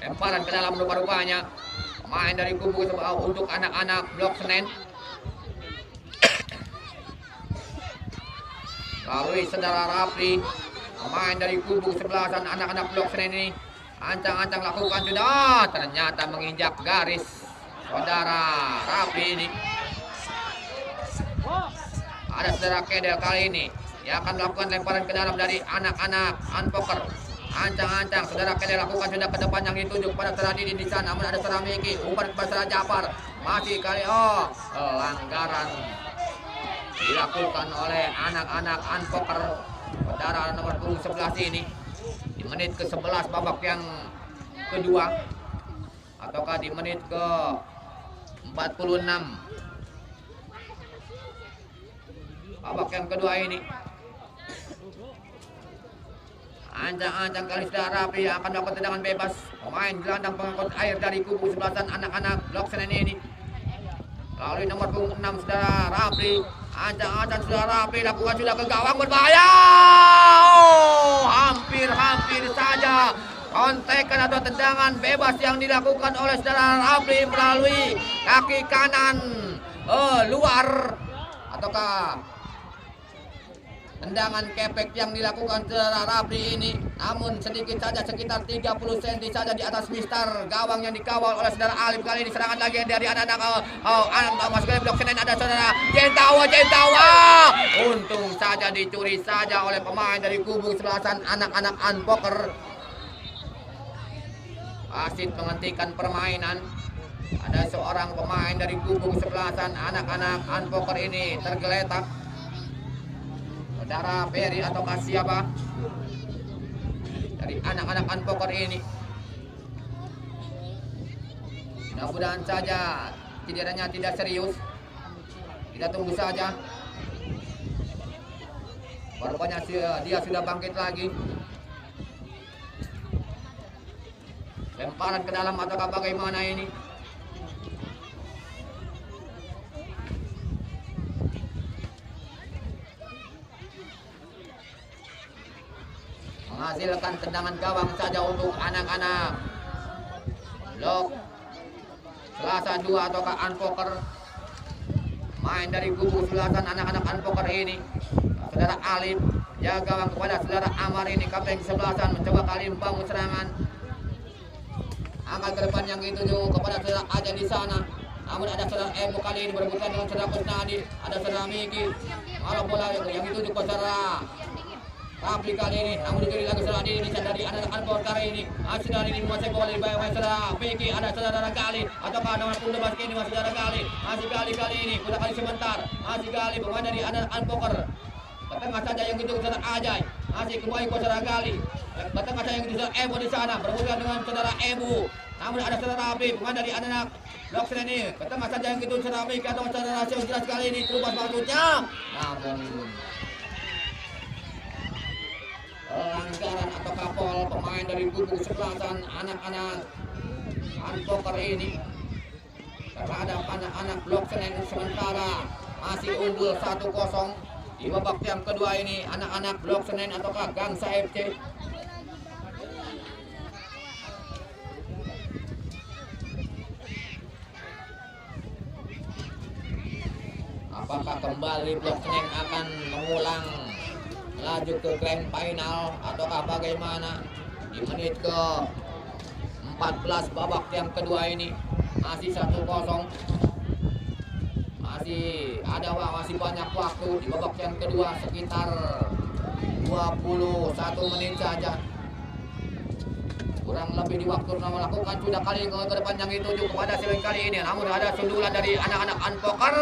Lemparan ke dalam rupa-rupanya. Main dari kubu untuk anak-anak Blok Senen. Lalu saudara Rapli. Main dari kubu sebelasan anak-anak Blok Senen ini. Ancang-ancang lakukan sudah. Ternyata menginjak garis saudara Rapli ini. Ada saudara Kedel kali ini yang akan melakukan lemparan ke dalam dari anak-anak Unpoker. Ancang-ancang saudara Kedel lakukan sudah ke depan yang dituju kepada saudara Didi di sana. Namun ada saudara Miki umpan kepada saudara Japar. Masih kali pelanggaran dilakukan oleh anak-anak Unpoker. Saudara nomor punggung 11 ini di menit ke-11 babak yang kedua ataukah di menit ke 46 babak yang kedua ini. Ancang-ancang kali saudara Rapi akan melakukan tendangan bebas. Pemain gelandang pengangkut air dari kubu sebelasan anak-anak Blok Senen ini. Lalu nomor punggung 6 saudara Rapi. Ancang-ancang saudara Rapi lakukan sudah ke gawang berbahaya. Hampir saja kontekan atau tendangan bebas yang dilakukan oleh saudara Rapi melalui kaki kanan luar ataukah tendangan kepek yang dilakukan saudara Rapli ini. Namun sedikit saja sekitar 30 cm saja di atas mistar gawang yang dikawal oleh saudara Alif. Kali ini serangan lagi dari anak-anak masuk ke Blok Senen ada saudara Centawa. Untung saja dicuri saja oleh pemain dari kubu sebelasan anak-anak Unpoker. Wasit menghentikan permainan. Ada seorang pemain dari kubu sebelasan anak-anak Unpoker ini tergeletak. Saudara Ferry atau siapa dari anak-anak Unpoker ini. Mudah-mudahan saja tidaknya tidak serius. Kita tunggu saja. Rupanya dia sudah bangkit lagi. Lemparan ke dalam ataukah bagaimana ini? Menghasilkan tendangan gawang saja untuk anak-anak Blok Selasa 2 ataukah Unpoker. Main dari kubu selatan anak-anak Unpoker ini. Saudara Alif jaga gawang kepada saudara Amar ini, kapten kesebelasan mencoba kali membangun serangan. Angkat ke depan yang dituju kepada saudara Aja di sana. Namun ada saudara Ebo kali ini berebutan dengan saudara Kusnadi. Ada saudara Miki. Malah bola yang dituju ke saudara Rapli kali ini, namun dicuri lagi saudara Didi dari anak Unpoker kali ini. Saudara ini menguasai bola di bawah saudara Miki. Ada saudara Gali ataukah nomor punggung 12 ini masih saudara Gali. Masih Gali kali ini, putar kali sebentar. Masih Gali pemain dari anak Unpoker. Ke tengah saja yang itu saudara Ajay. Masih kembali ke saudara Gali. Datang saja yang di sana Ebu di sana berhubungan dengan saudara Ebu. Namun ada saudara Habib pemain dari anak Blok Senen ini. Ketengah saja yang itu saudara Habib atau saudara Rasio jelas kali ini terubah sepatunya. Namun pelanggaran atau kapol pemain dari kubu sebelasan anak-anak Unpoker ini terhadap anak-anak Blok Senen sementara masih unggul 1-0 di babak yang kedua ini anak-anak Blok Senen ataukah Gangsa FC. Apakah kembali Blok Senen akan mengulang laju ke grand final ataukah bagaimana di menit ke 14 babak yang kedua ini masih 1-0. Masih banyak waktu di babak yang kedua sekitar 21 menit saja. Kurang lebih di waktu melakukan sudah kali ke depan yang dituju kepada Selen kali ini. Namun ada sundulan dari anak-anak Unpoker.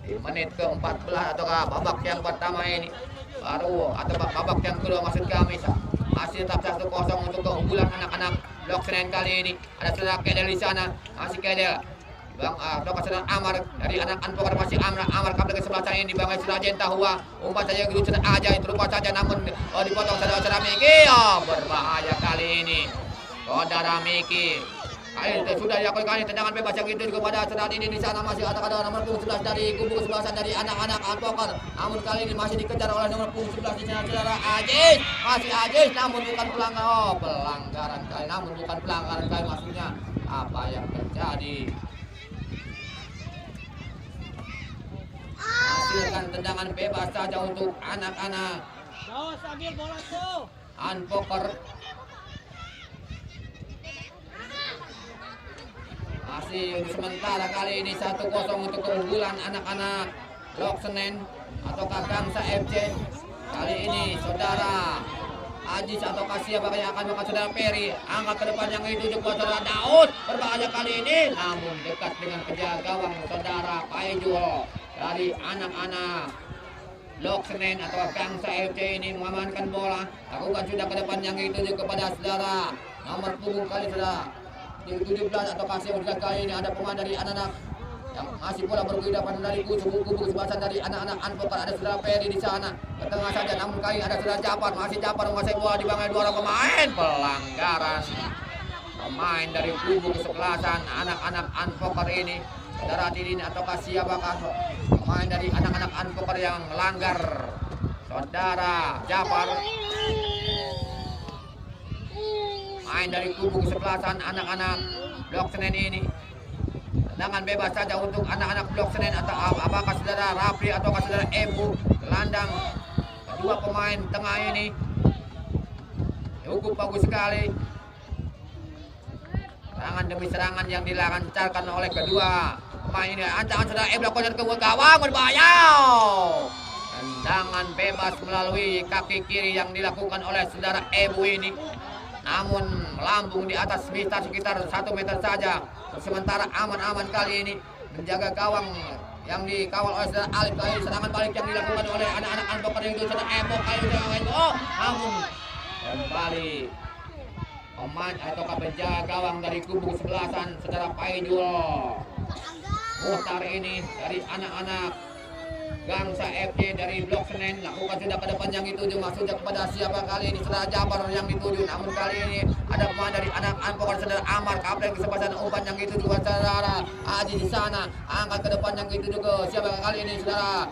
Di menit ke-14 ataukah babak yang pertama ini baru atau babak yang kedua maksud kami masih tetap 1-0 untuk keunggulan anak-anak Blok Senen kali ini. Ada saudara Kedel di sana, masih Kedel. Bang ataukah saudara Amar dari anak Unpoker masih Amar kapten ke sebelah sana ini dibangun saudara Jentahua. Umpan saja yang dulu aja itu rupa saja namun dipotong saudara Miki. Berbahaya kali ini. Saudara Miki. Kali itu sudah dilakukan tendangan bebas yang itu kepada saat ini di sana masih ada nomor punggung 11 dari kubu sebelasan dari anak-anak Unpoker. Namun kali ini masih dikejar oleh nomor punggung 11 di sana saudara Ajis. Masih Ajis namun bukan pelanggaran kali. Namun bukan pelanggaran kali maksudnya apa yang terjadi. Hasilkan tendangan bebas saja untuk anak-anak Unpoker. Masih sementara kali ini 1-0 untuk keunggulan anak-anak Blok Senen ataukah Gangsa FC. Kali ini saudara Ajis ataukah siapa yang akan melakukan saudara Peri. Angkat ke depan yang dituju ke saudara Daud. Berbahaya kali ini. Namun dekat dengan penjaga gawang saudara Paijul dari anak-anak Blok Senen atau Gangsa FC ini mengamankan bola. Lakukan sudah ke depan yang dituju kepada saudara nomor punggung kali saudara 17 atau kasih udah kali ini ada pemain dari anak-anak yang masih bola berkehidupan dari kubu sebelasan dari anak-anak Unpoker. Ada saudara Peri di sana ke tengah saja namun kali ada saudara Japar masih Japar menguasai bola dibangun dua orang pemain. Pelanggaran pemain dari kubu kesebelasan anak-anak Unpoker ini saudara Didin atau siapakah pemain dari anak-anak Unpoker yang melanggar saudara Japar. Main dari kubu kesebelasan anak-anak Blok Senen ini. Tendangan bebas saja untuk anak-anak Blok Senen atau apakah saudara Rafli atau saudara Ebu gelandang kedua pemain tengah ini. Cukup bagus sekali. Serangan demi serangan yang dilancarkan oleh kedua pemain ini. Ancaman saudara Ebu lakukan ke gawang berbahaya. Tendangan bebas melalui kaki kiri yang dilakukan oleh saudara Ebu ini. Namun melambung di atas sekitar 1 meter saja. Sementara aman-aman kali ini menjaga gawang yang dikawal oleh saudara Alif. Kali serangan balik yang dilakukan oleh anak-anak Unpoker yang itu saudara Ebo kali itu. Namun kembali pemain atau penjaga gawang dari kubu sebelasan saudara Paijul Muhtar ini dari anak-anak Gangsa FC dari Blok Senen lakukan sudah ke depan yang dituju maksudnya kepada siapa kali ini saudara Jabar yang dituju. Namun kali ini ada pemain dari anak Unpoker saudara Amar kapten kesempatan umpan yang dituju ke saudara Aji di sana. Angkat ke depan yang dituju ke siapa kali ini saudara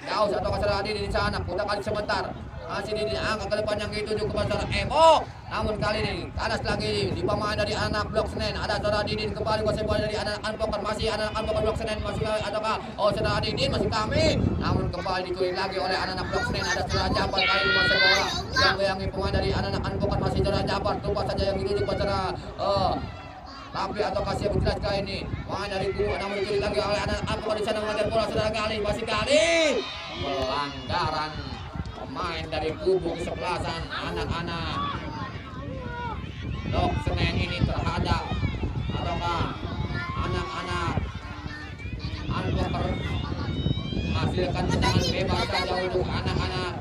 Daus atau saudara Didi di sana. Putar kali sebentar masih Didi angkat ke depan yang dituju kepada saudara Emo. Namun kali ini kanas lagi di pemain dari anak Blok Senen ada saudara Didin kembali kuasai bola dari anak Unpoker masih anak Unpoker Blok Senen masih ataukah saudara Didin masih kami. Namun kembali dicuri lagi oleh anak Blok Senen ada saudara Jabar kali ini kuasai bola yang goyangi pemain dari anak Unpoker masih saudara Jabar tumpah saja yang dituju kepada saudara Tapi atau kasih berjelas kali ini pemain dari kubu namun dicuri lagi oleh anak Unpoker di sana mengajar bola saudara kali masih kali pelanggaran pemain dari kubu kesebelasan anak-anak Blok Senen ini terhadap ataukah anak-anak Unpoker masih menghasilkan tendangan bebas saja untuk anak-anak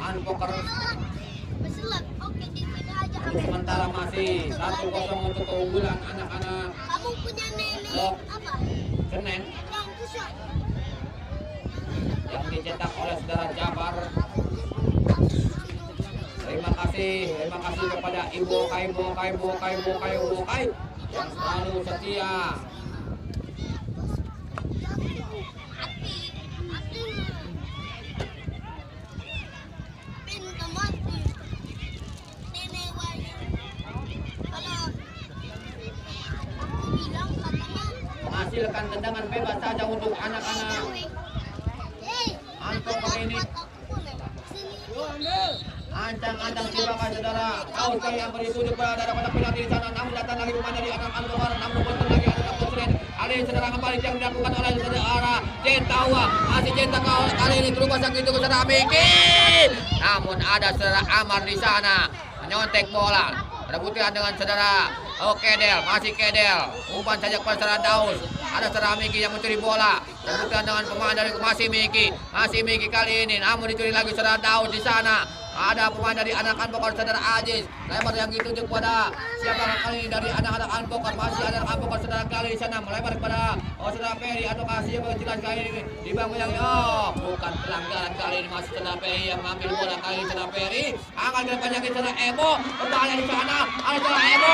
Unpoker. Oke, di sini aja. Sementara masih 1-0 untuk keunggulan anak-anak Kamu punya nenek Lok apa? Senen Yang susah. yang dicetak oleh saudara Jabar. Terima kasih kepada Ibu Kai yang selalu setia. Pintu mati. Nenek Wayu. Kalau aku bilang katanya Menghasilkan tendangan bebas saja untuk anak-anak Unpoker ini. Ancang-ancang silakan saudara. Tahu sekali yang dituju pada kotak penalti di sana. Namun datang lagi pemain dari anak Unpoker. Namun betul lagi anak Unpoker. Kali ini saudara kembali yang dilakukan oleh saudara Jentawa. Masih Jenta kali ini terubah sang itu ke saudara Miki. Namun ada saudara Amar di sana menyontek bola. Rebutan dengan saudara Kedel, masih Kedel. Umpan saja kepada saudara Daus. Ada saudara Miki yang mencuri bola. Rebutan dengan pemain dari masih Miki kali ini. Namun dicuri lagi saudara Daus di sana. Ada pemain dari anak Unpoker saudara Aziz. Lebar yang ditunjuk pada siapa kali ini dari anak-anak Unpoker. Masih ada Unpoker saudara kali di sana melebar kepada saudara Peri atau kasih yang jelas kali ini di bangku yang bukan pelanggaran kali ini masih saudara Peri yang mengambil bola kali ini saudara Peri. Akan depannya ke saudara Ebo. Berbahaya di sana. Ada saudara Ebo.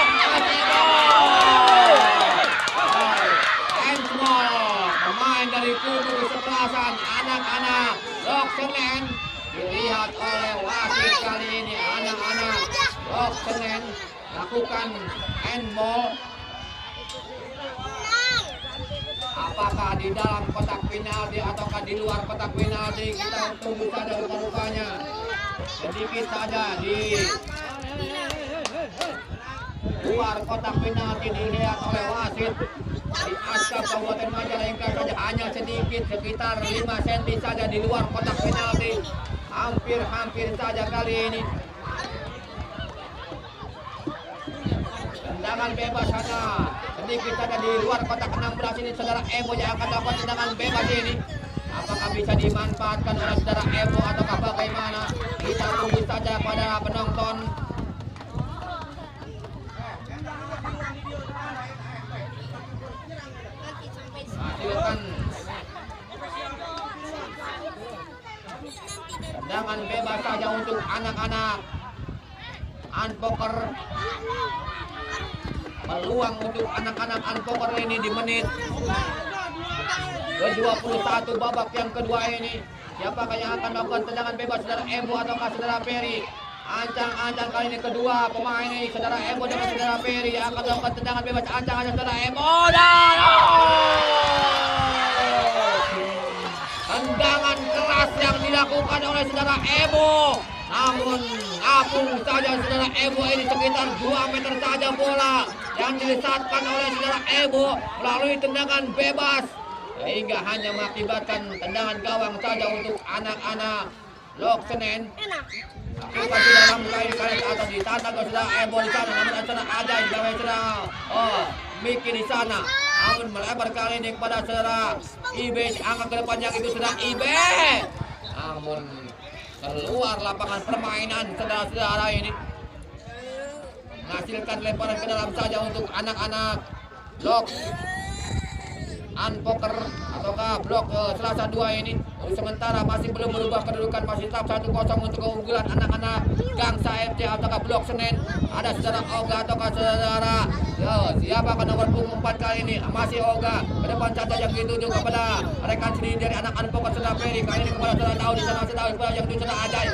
Pemain dari kubu kesebelasan anak-anak Lok Senen dilihat oleh wasit kali ini anak-anak Lok Senen lakukan handball. Apakah di dalam kotak penalti ataukah di luar kotak penalti, kita tunggu saja rupa-rupanya. Sedikit saja di luar kotak penalti dilihat oleh wasit di Askap Kabupaten Majalengka saja hanya sedikit sekitar 5 cm saja di luar kotak penalti. Hampir saja kali ini. Tendangan bebas sana sedikit saja di luar kotak 16 ini saudara Ebo yang akan dapat tendangan bebas ini. Apakah bisa dimanfaatkan oleh saudara Ebo ataukah bagaimana? Kita tunggu saja pada penonton. Hasilkan tendangan bebas saja untuk anak-anak Unpoker. Peluang untuk anak-anak Unpoker ini di menit ke-21 babak yang kedua ini. Siapakah yang akan melakukan tendangan bebas saudara Ebo ataukah saudara Peri? Ancang-ancang kali ini kedua pemain ini saudara Ebo dengan saudara Peri yang akan melakukan tendangan bebas. Ancang-ancang saudara Ebo dan tendangan keras yang dilakukan oleh saudara Ebo. Namun apung saja saudara Ebo ini sekitar 2 meter saja bola yang dilesatkan oleh saudara Ebo melalui tendangan bebas sehingga hanya mengakibatkan tendangan gawang saja untuk anak-anak Lok Senen. Kita sudah ramai kali atas ditantang ke saudara Ebo di sana, namun saudara Ajay di saudara Miki di sana. Namun melebar kali ini kepada saudara Ibe, angkat ke depan yang itu saudara Ibe. Namun keluar lapangan permainan saudara-saudara ini. Menghasilkan lemparan ke dalam saja untuk anak-anak Lok Unpoker ataukah blok Selasa 2 ini. Untuk sementara masih belum berubah kedudukan, masih tetap 1-0 untuk keunggulan anak-anak Gangsa FC ataukah blok Senen. Ada saudara Oga ataukah saudara siapa akan nomor punggung 4 kali ini? Masih Oga. Ke depan saja yang dituju kepada rekan sendiri dari anak Unpoker saudara Peri. Kali ini kepada saudara Tahu di sana, saudara kepada yang dituju saudara Ajay.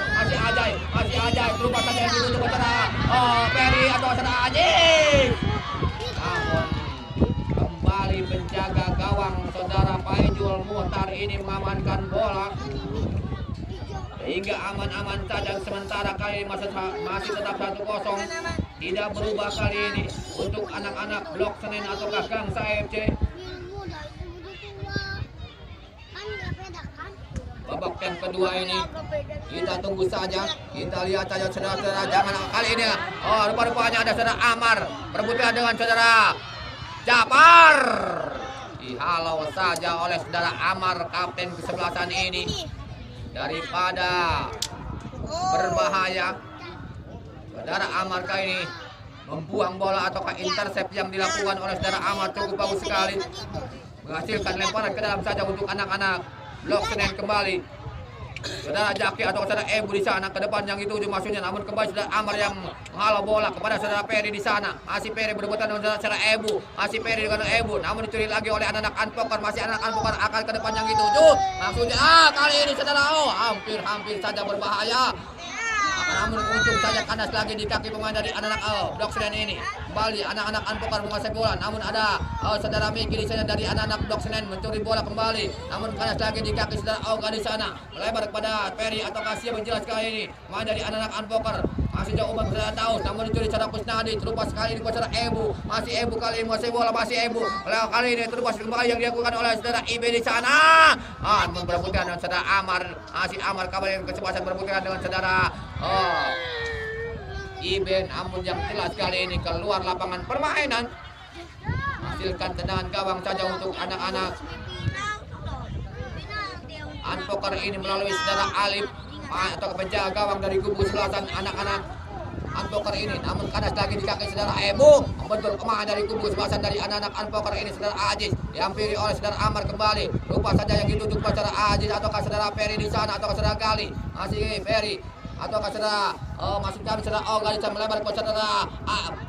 Masih Ajay. Berubah saja yang dituju kepada Peri atau saudara Ajay. Namun kembali penjaga gawang saudara Faizul Muhtar ini mengamankan bola sehingga aman-aman saja. Sementara kali ini masih tetap 1-0, tidak berubah kali ini untuk anak-anak blok Senen atau Gangsa FC. Babak yang kedua ini kita tunggu saja, kita lihat saja saudara-saudara. Jangan kali ini rupa-rupanya ada saudara Amar berebutan dengan saudara Japar dihalau saja oleh saudara Amar, kapten kesebelasan ini. Daripada berbahaya, saudara Amar kali ini membuang bola ataukah intercept yang dilakukan oleh saudara Amar cukup bagus sekali, menghasilkan lemparan ke dalam saja untuk anak-anak Blok Senen kembali. Saudara Jaki atau saudara Ebu di sana ke depan yang dituju maksudnya, namun kembali saudara Amar yang menghalau bola kepada saudara Peri di sana. Masih Peri berebutan dengan saudara Ebu, masih Peri dengan Ebu, namun dicuri lagi oleh anak-anak Unpoker. Masih anak Unpoker akan ke depan yang dituju maksudnya. Kali ini saudara hampir saja berbahaya. Namun untung saja kandas lagi di kaki pemain dari anak-anak Blok Senen ini. Kembali anak-anak Unpoker menguasai bola, namun ada saudara Miki di sana dari anak-anak Blok Senen mencuri bola kembali. Namun kandas lagi di kaki saudara Oga di sana, melebar kepada Peri atau Kasia menjelas kali ini. Pemain dari anak-anak Unpoker masih jauh umpan saudara Taus, namun dicuri saudara Kusnadi. Terlepas kali ini saudara Ebu, masih Ebu kali ini menguasai bola, masih Ebu. Kali ini terlepas kembali yang dilakukan oleh saudara Ibe di sana. Berebutkan dengan saudara Amar, masih Amar kembali kesempatan berebutkan dengan saudara Iben, namun yang jelas kali ini keluar lapangan permainan, hasilkan tendangan gawang saja untuk anak-anak Unpoker ini melalui saudara Alif atau penjaga gawang dari kubu sebelasan anak-anak Unpoker ini. Namun kandas lagi di kaki saudara Ebu, membentur pemain dari kubu sebelasan dari anak-anak Unpoker ini saudara Aziz, dihampiri oleh saudara Amar kembali. Lupa saja yang ditutup saudara Aziz atau saudara Peri di sana atau saudara Gali, masih Peri atau saudara masih kami saudara Gali melebar ke saudara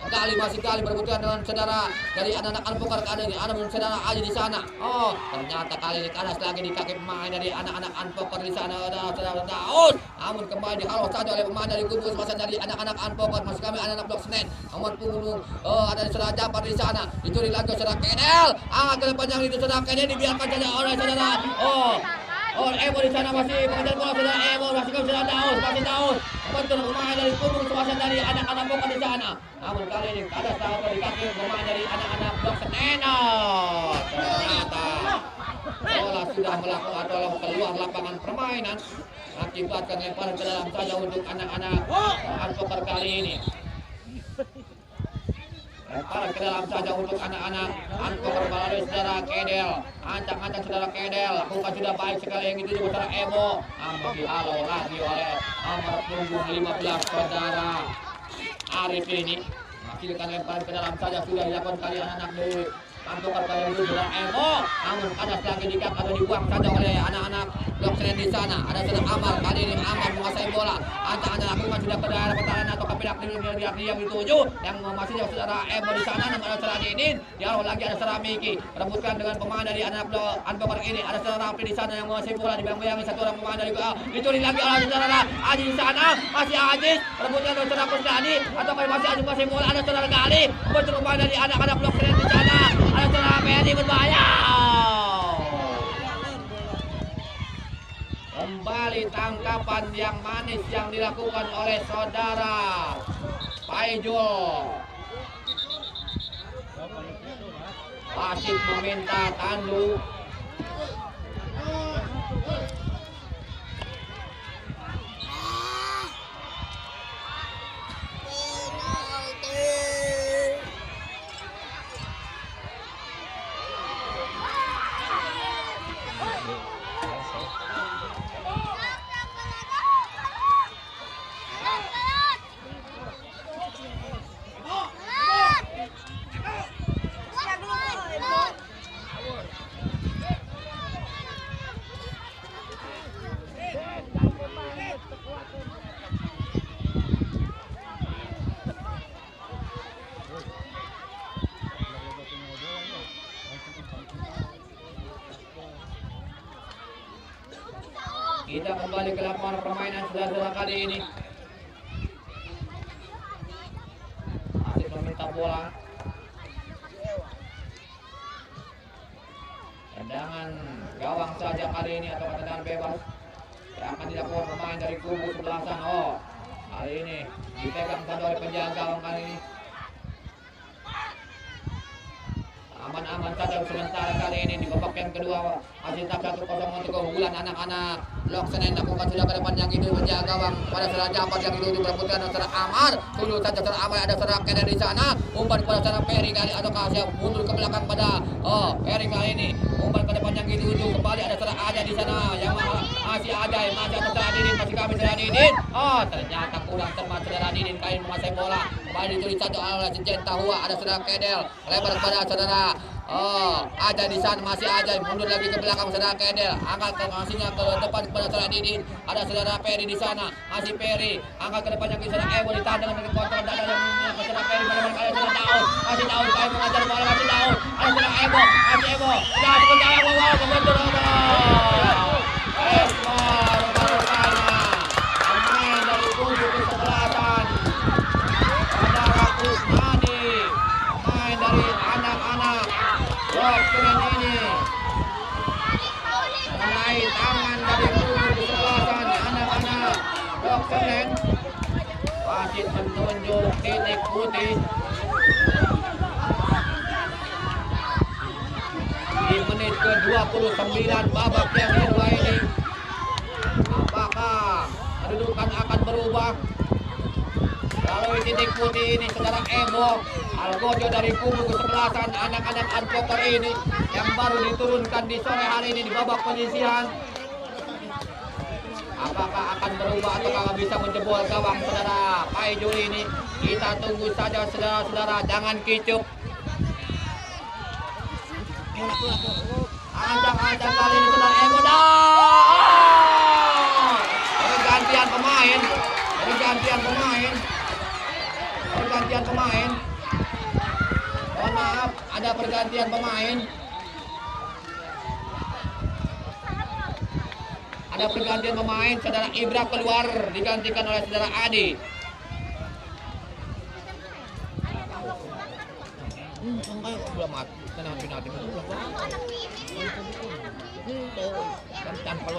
Gali, masih Gali berebutan dengan saudara dari anak-anak Unpoker kali ini. Ada saudara Aziz di sana. Ternyata kali ini kandas lagi di kaki pemain dari anak-anak Unpoker di sana ada saudara Daud. Namun kembali dihalau saja oleh pemain dari kubu sebelasan dari anak-anak Unpoker. Masih kami anak-anak Blok Senen. Namun punggung ada saudara Japar di sana. Dicuri lagi saudara Kedel. Ke depan yang itu saudara Kedel dibiarkan saja oleh saudara Emo di sana, masih pengejar bola saudara Emo, masih kami saudara Daus, masih Daus membentur pemain dari kubu sebelasan dari anak-anak Unpoker di sana. Namun kali ini ada sahabat di kaki pemain dari anak-anak Blok Senen. Ternyata bola sudah melakukan atau keluar lapangan permainan, akibatkan lemparan ke dalam saja untuk anak-anak Unpoker kali ini. Lemparan ke dalam saja untuk anak-anak Unpoker melalui saudara Kedel. Ancang-ancang saudara Kedel, lakukan sudah baik sekali yang itu juga saudara Emo. Namun dihalau lagi oleh nomor punggung 15 saudara Arif ini. Hasilkan lemparan ke dalam saja sudah dilakukan kali anak-anak di Unpoker kali itu saudara Emo. Namun kandas lagi dikat atau dibuang saja oleh anak-anak Blok Senen di sana. Ada saudara Amar, kali ini Amar menguasai bola. Ancang-ancang lakukan sudah ke daerah pertahanan atau ke pihak yang dituju, yang masih saudara Emo di sana. Namun ada saudara Dinin, dihalau lagi ada saudara Miki, rebutkan dengan pemain dari anak Blok Unpoker ini. Ada saudara Rafi di sana yang menguasai bola, dibayang-bayangi satu orang pemain dari dicuri lagi oleh saudara Aziz di sana. Masih Aziz, rebutkan dengan saudara Kusnadi atau masih Aziz menguasai bola. Ada saudara Gali, membentur pemain dari anak-anak Blok Senen di sana. Ada saudara Peri berbahaya. Kembali tangkapan yang manis yang dilakukan oleh saudara Paijul. Wasit meminta tanduk. Kita kembali ke lapangan permainan saudara-saudara kali ini. Masih meminta bola. Tendangan gawang saja kali ini atau tendangan bebas yang akan dilakukan pemain dari kubu sebelasan. Kali ini dipegang saja oleh penjaga gawang kali ini. Aman-aman saja sementara kali ini di babak yang kedua masih tak 1-0 untuk keunggulan anak-anak Blok Senen lakukan sudah ke depan yang itu menjaga gawang pada saudara Jafar yang itu diperebutkan saudara Amar. Tunggu saja saudara Amar, ada saudara Kenen di sana. Umpan kepada saudara Peri kali atau siap mundur ke belakang pada Peri kali ini. Umpan ke depan yang itu kembali ada saudara Ada di sana yang masih ada masih ada saudara Didin, masih kami saudara Didin. Ternyata kurang tepat saudara Didin kali menguasai bola. Kembali ditulis satu oleh Sejen Tahua, ada saudara Kedel lebar kepada saudara ada di sana masih ada mundur lagi ke belakang saudara Kedel, angkat ke kasihnya ke depan kepada saudara Didin, ada saudara Peri di sana masih Peri angkat ke depannya ke saudara Ebo ditahan dengan kontrol dada yang saudara Peri pada ada saudara Daud masih Daud kali mengajar bola masih Daud ada saudara Ebo masih Ebo sudah sebentar Ebo membentur pemain dari kubu kesebelasan saudara Kusnadi, pemain dari anak-anak Blok Senen ini mengenai tangan dari kubu kesebelasan anak-anak Blok Senen. Wasit menunjuk titik putih di menit ke-29 babak yang kedua ini. Apakah kedudukan akan berubah? Kalau titik putih ini saudara Ebo Algojo dari kubu kesebelasan anak-anak Unpoker ini yang baru diturunkan di sore hari ini di babak penyisihan. Apakah akan berubah atau bisa menjebol gawang saudara Pai Juli ini? Kita tunggu saja saudara-saudara, jangan kicuk. Ancang-ancang kali ini saudara Ebo pergantian pemain. Mohon maaf, ada pergantian pemain. Ada pergantian pemain, saudara Ibra keluar digantikan oleh saudara Adi.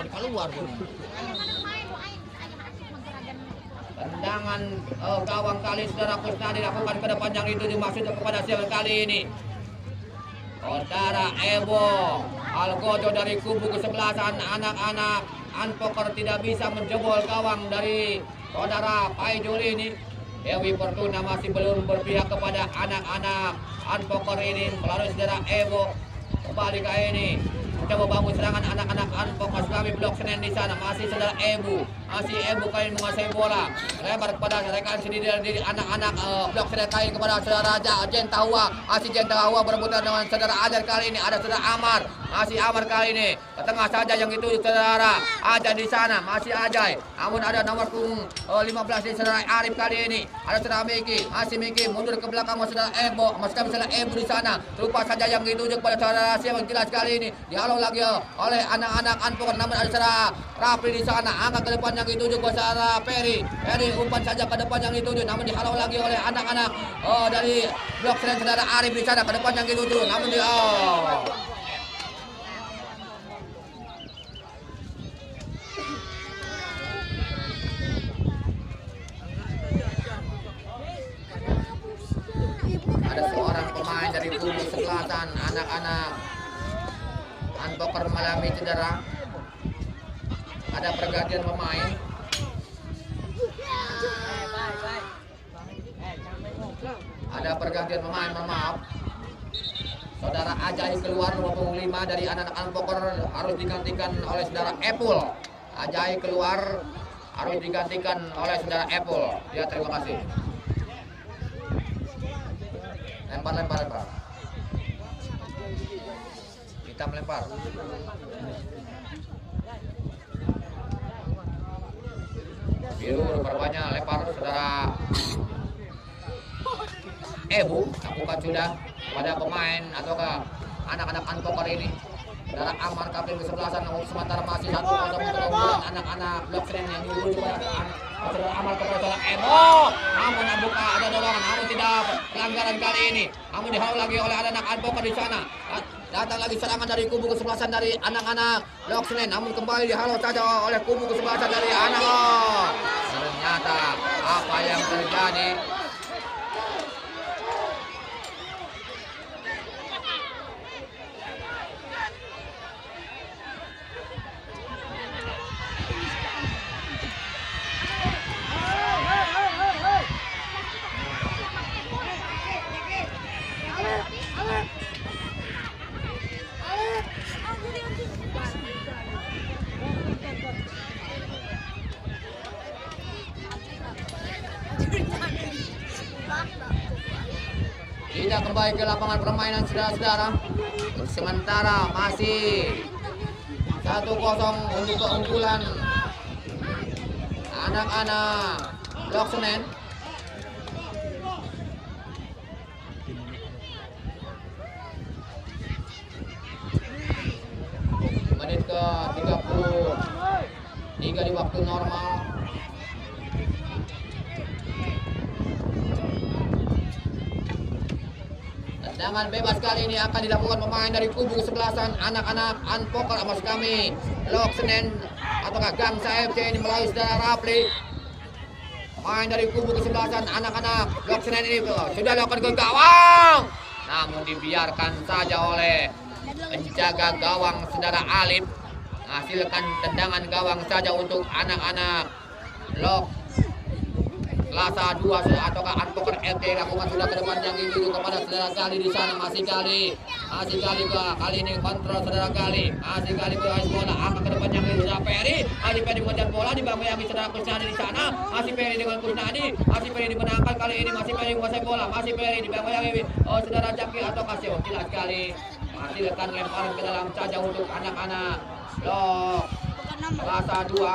Keluar. Tendangan gawang kali saudara Kusnadi dilakukan ke depan yang itu dimaksud kepada siapa kali ini? Saudara Ebo Algojo dari kubu kesebelasan anak-anak Unpoker tidak bisa menjebol gawang dari saudara Pai Juli ini. Dewi Fortuna masih belum berpihak kepada anak-anak Unpoker ini melalui saudara Ebo. Kembali ke ini mencoba bangun serangan anak-anak Unpoker kami Blok Senen di sana masih saudara Ebu, masih Ebu kali menguasai bola lebar kepada rekan sendiri dari anak-anak Blok Senen kali kepada saudara Jen Tahua, masih Jen Tahua berebutan dengan saudara Adar kali ini ada saudara Amar, masih Amar kali ini ke tengah saja yang itu saudara Ajay di sana masih Ajay, namun ada nomor 15 di saudara Arif kali ini ada saudara Miki, masih Miki mundur ke belakang saudara Ebo, masih kami saudara Ebu di sana lupa saja yang dituju kepada saudara siapa yang jelas kali ini dihalau lagi oleh anak-anak Unpoker, namun ada saudara Rafi di sana angkat ke depan yang dituju ke saudara Peri umpan saja ke depan yang dituju namun dihalau lagi oleh anak-anak dari Blok Senen saudara Arif di sana ke depan yang dituju namun ada seorang pemain dari kubu selatan anak-anak Unpoker mengalami cedera. Ada pergantian pemain. Ada pergantian pemain, mohon maaf. Saudara Ajay keluar nomor 25 dari anak-anak Unpoker harus digantikan oleh saudara Epul. Ajay keluar harus digantikan oleh saudara Epul. Ya, terima kasih. Lempar. Kita melempar. Biru rupanya lempar saudara Ebu lakukan sudah pada pemain ataukah anak-anak Unpoker ini. Saudara Amar kapten kesebelasan sementara masih 1-0 untuk anak-anak Blok Senen yang diuji saudara Amar kepada saudara Ebo. Namun buka ada dorongan, namun tidak pelanggaran kali ini. Namun dihalau lagi oleh anak-anak Unpoker di sana. Datang lagi serangan dari kubu kesebelasan dari anak-anak Blok Senen, namun kembali dihalau saja oleh kubu kesebelasan dari anak. Ternyata apa yang terjadi? Tidak kembali ke lapangan permainan saudara-saudara. Sementara masih 1-0 untuk keunggulan anak-anak Blok Senen. Menit ke 33 di waktu normal. Tendangan bebas kali ini akan dilakukan pemain dari kubu kesebelasan anak-anak Unpoker maksud kami Blok Senen ataukah Gangsa FC ini melalui saudara Rapli. Pemain dari kubu kesebelasan anak-anak Blok Senen ini sudah dilakukan ke gawang, namun dibiarkan saja oleh penjaga gawang saudara Alif. Menghasilkan tendangan gawang saja untuk anak-anak Blok Selasa 2 ataukah Unpoker LT lakukan sudah ke depan yang itu kepada saudara Gali di sana masih Gali kali ini kontrol saudara Gali masih Gali berhasil bola angkat ke depan yang itu saudara Peri masih Peri mengejar bola di bawah yang saudara Kusnadi di sana masih Peri dengan Kusnadi masih Peri dimenangkan kali ini masih Peri menguasai bola masih Peri di bawah yang ini saudara Jakil atau Kasio jelas sekali menghasilkan lemparan ke dalam saja untuk anak-anak Blok Selasa 2.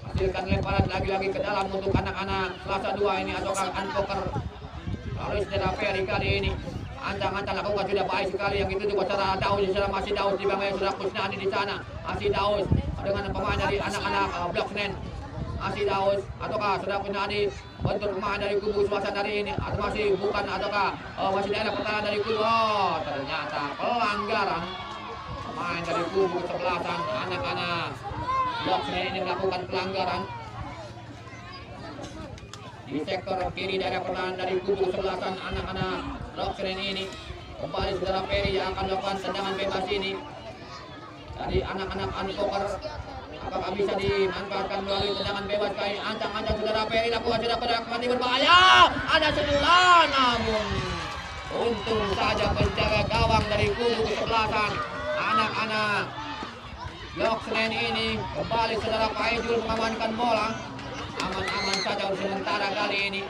Hasilkan lemparan lagi-lagi ke dalam untuk anak-anak Selasa 2 ini atau Unpoker. Harus saudara Ferry kali ini antang-antang lakukan sudah baik sekali yang itu juga secara Daus di sana masih Daus di bawah sudah Kusnadi di sana masih Daus dengan pemain dari anak-anak Blok Senen masih Daus ataukah sudah Kusnadi bentuk pemain dari kubu Selasa dari ini atau masih bukan ataukah masih daerah pertahanan dari kubu ternyata pelanggaran pemain dari kubu kesebelasan anak-anak Blok Senen ini melakukan pelanggaran di sektor kiri daerah pertahanan dari kubu kesebelasan anak-anak Blok Senen ini. Kembali saudara Ferry yang akan melakukan tendangan bebas ini dari anak-anak Unpoker. Apakah bisa dimanfaatkan melalui tendangan bebas kali ini? Ancang-ancang saudara Ferry lakukan sudah pada mati berbahaya. Ada sundulan namun untung saja penjaga gawang dari kubu kesebelasan anak-anak Blok Senen ini. Kembali saudara Paijul mengamankan bola. Aman-aman saja untuk sementara kali ini.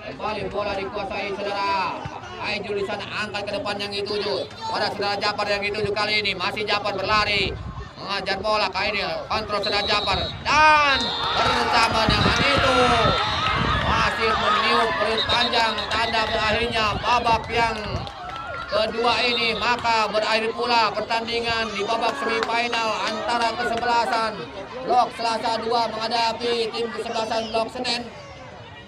Kembali bola dikuasai saudara Paijul di sana, angkat ke depan yang dituju pada saudara Japar yang dituju kali ini. Masih Japar berlari mengajar bola kali ini, kontrol saudara Japar dan bersama dengan itu masih meniup perut panjang tanda berakhirnya babak yang kedua ini, maka berakhir pula pertandingan di babak semifinal antara kesebelasan Blok Selasa 2 menghadapi tim kesebelasan Blok Senen.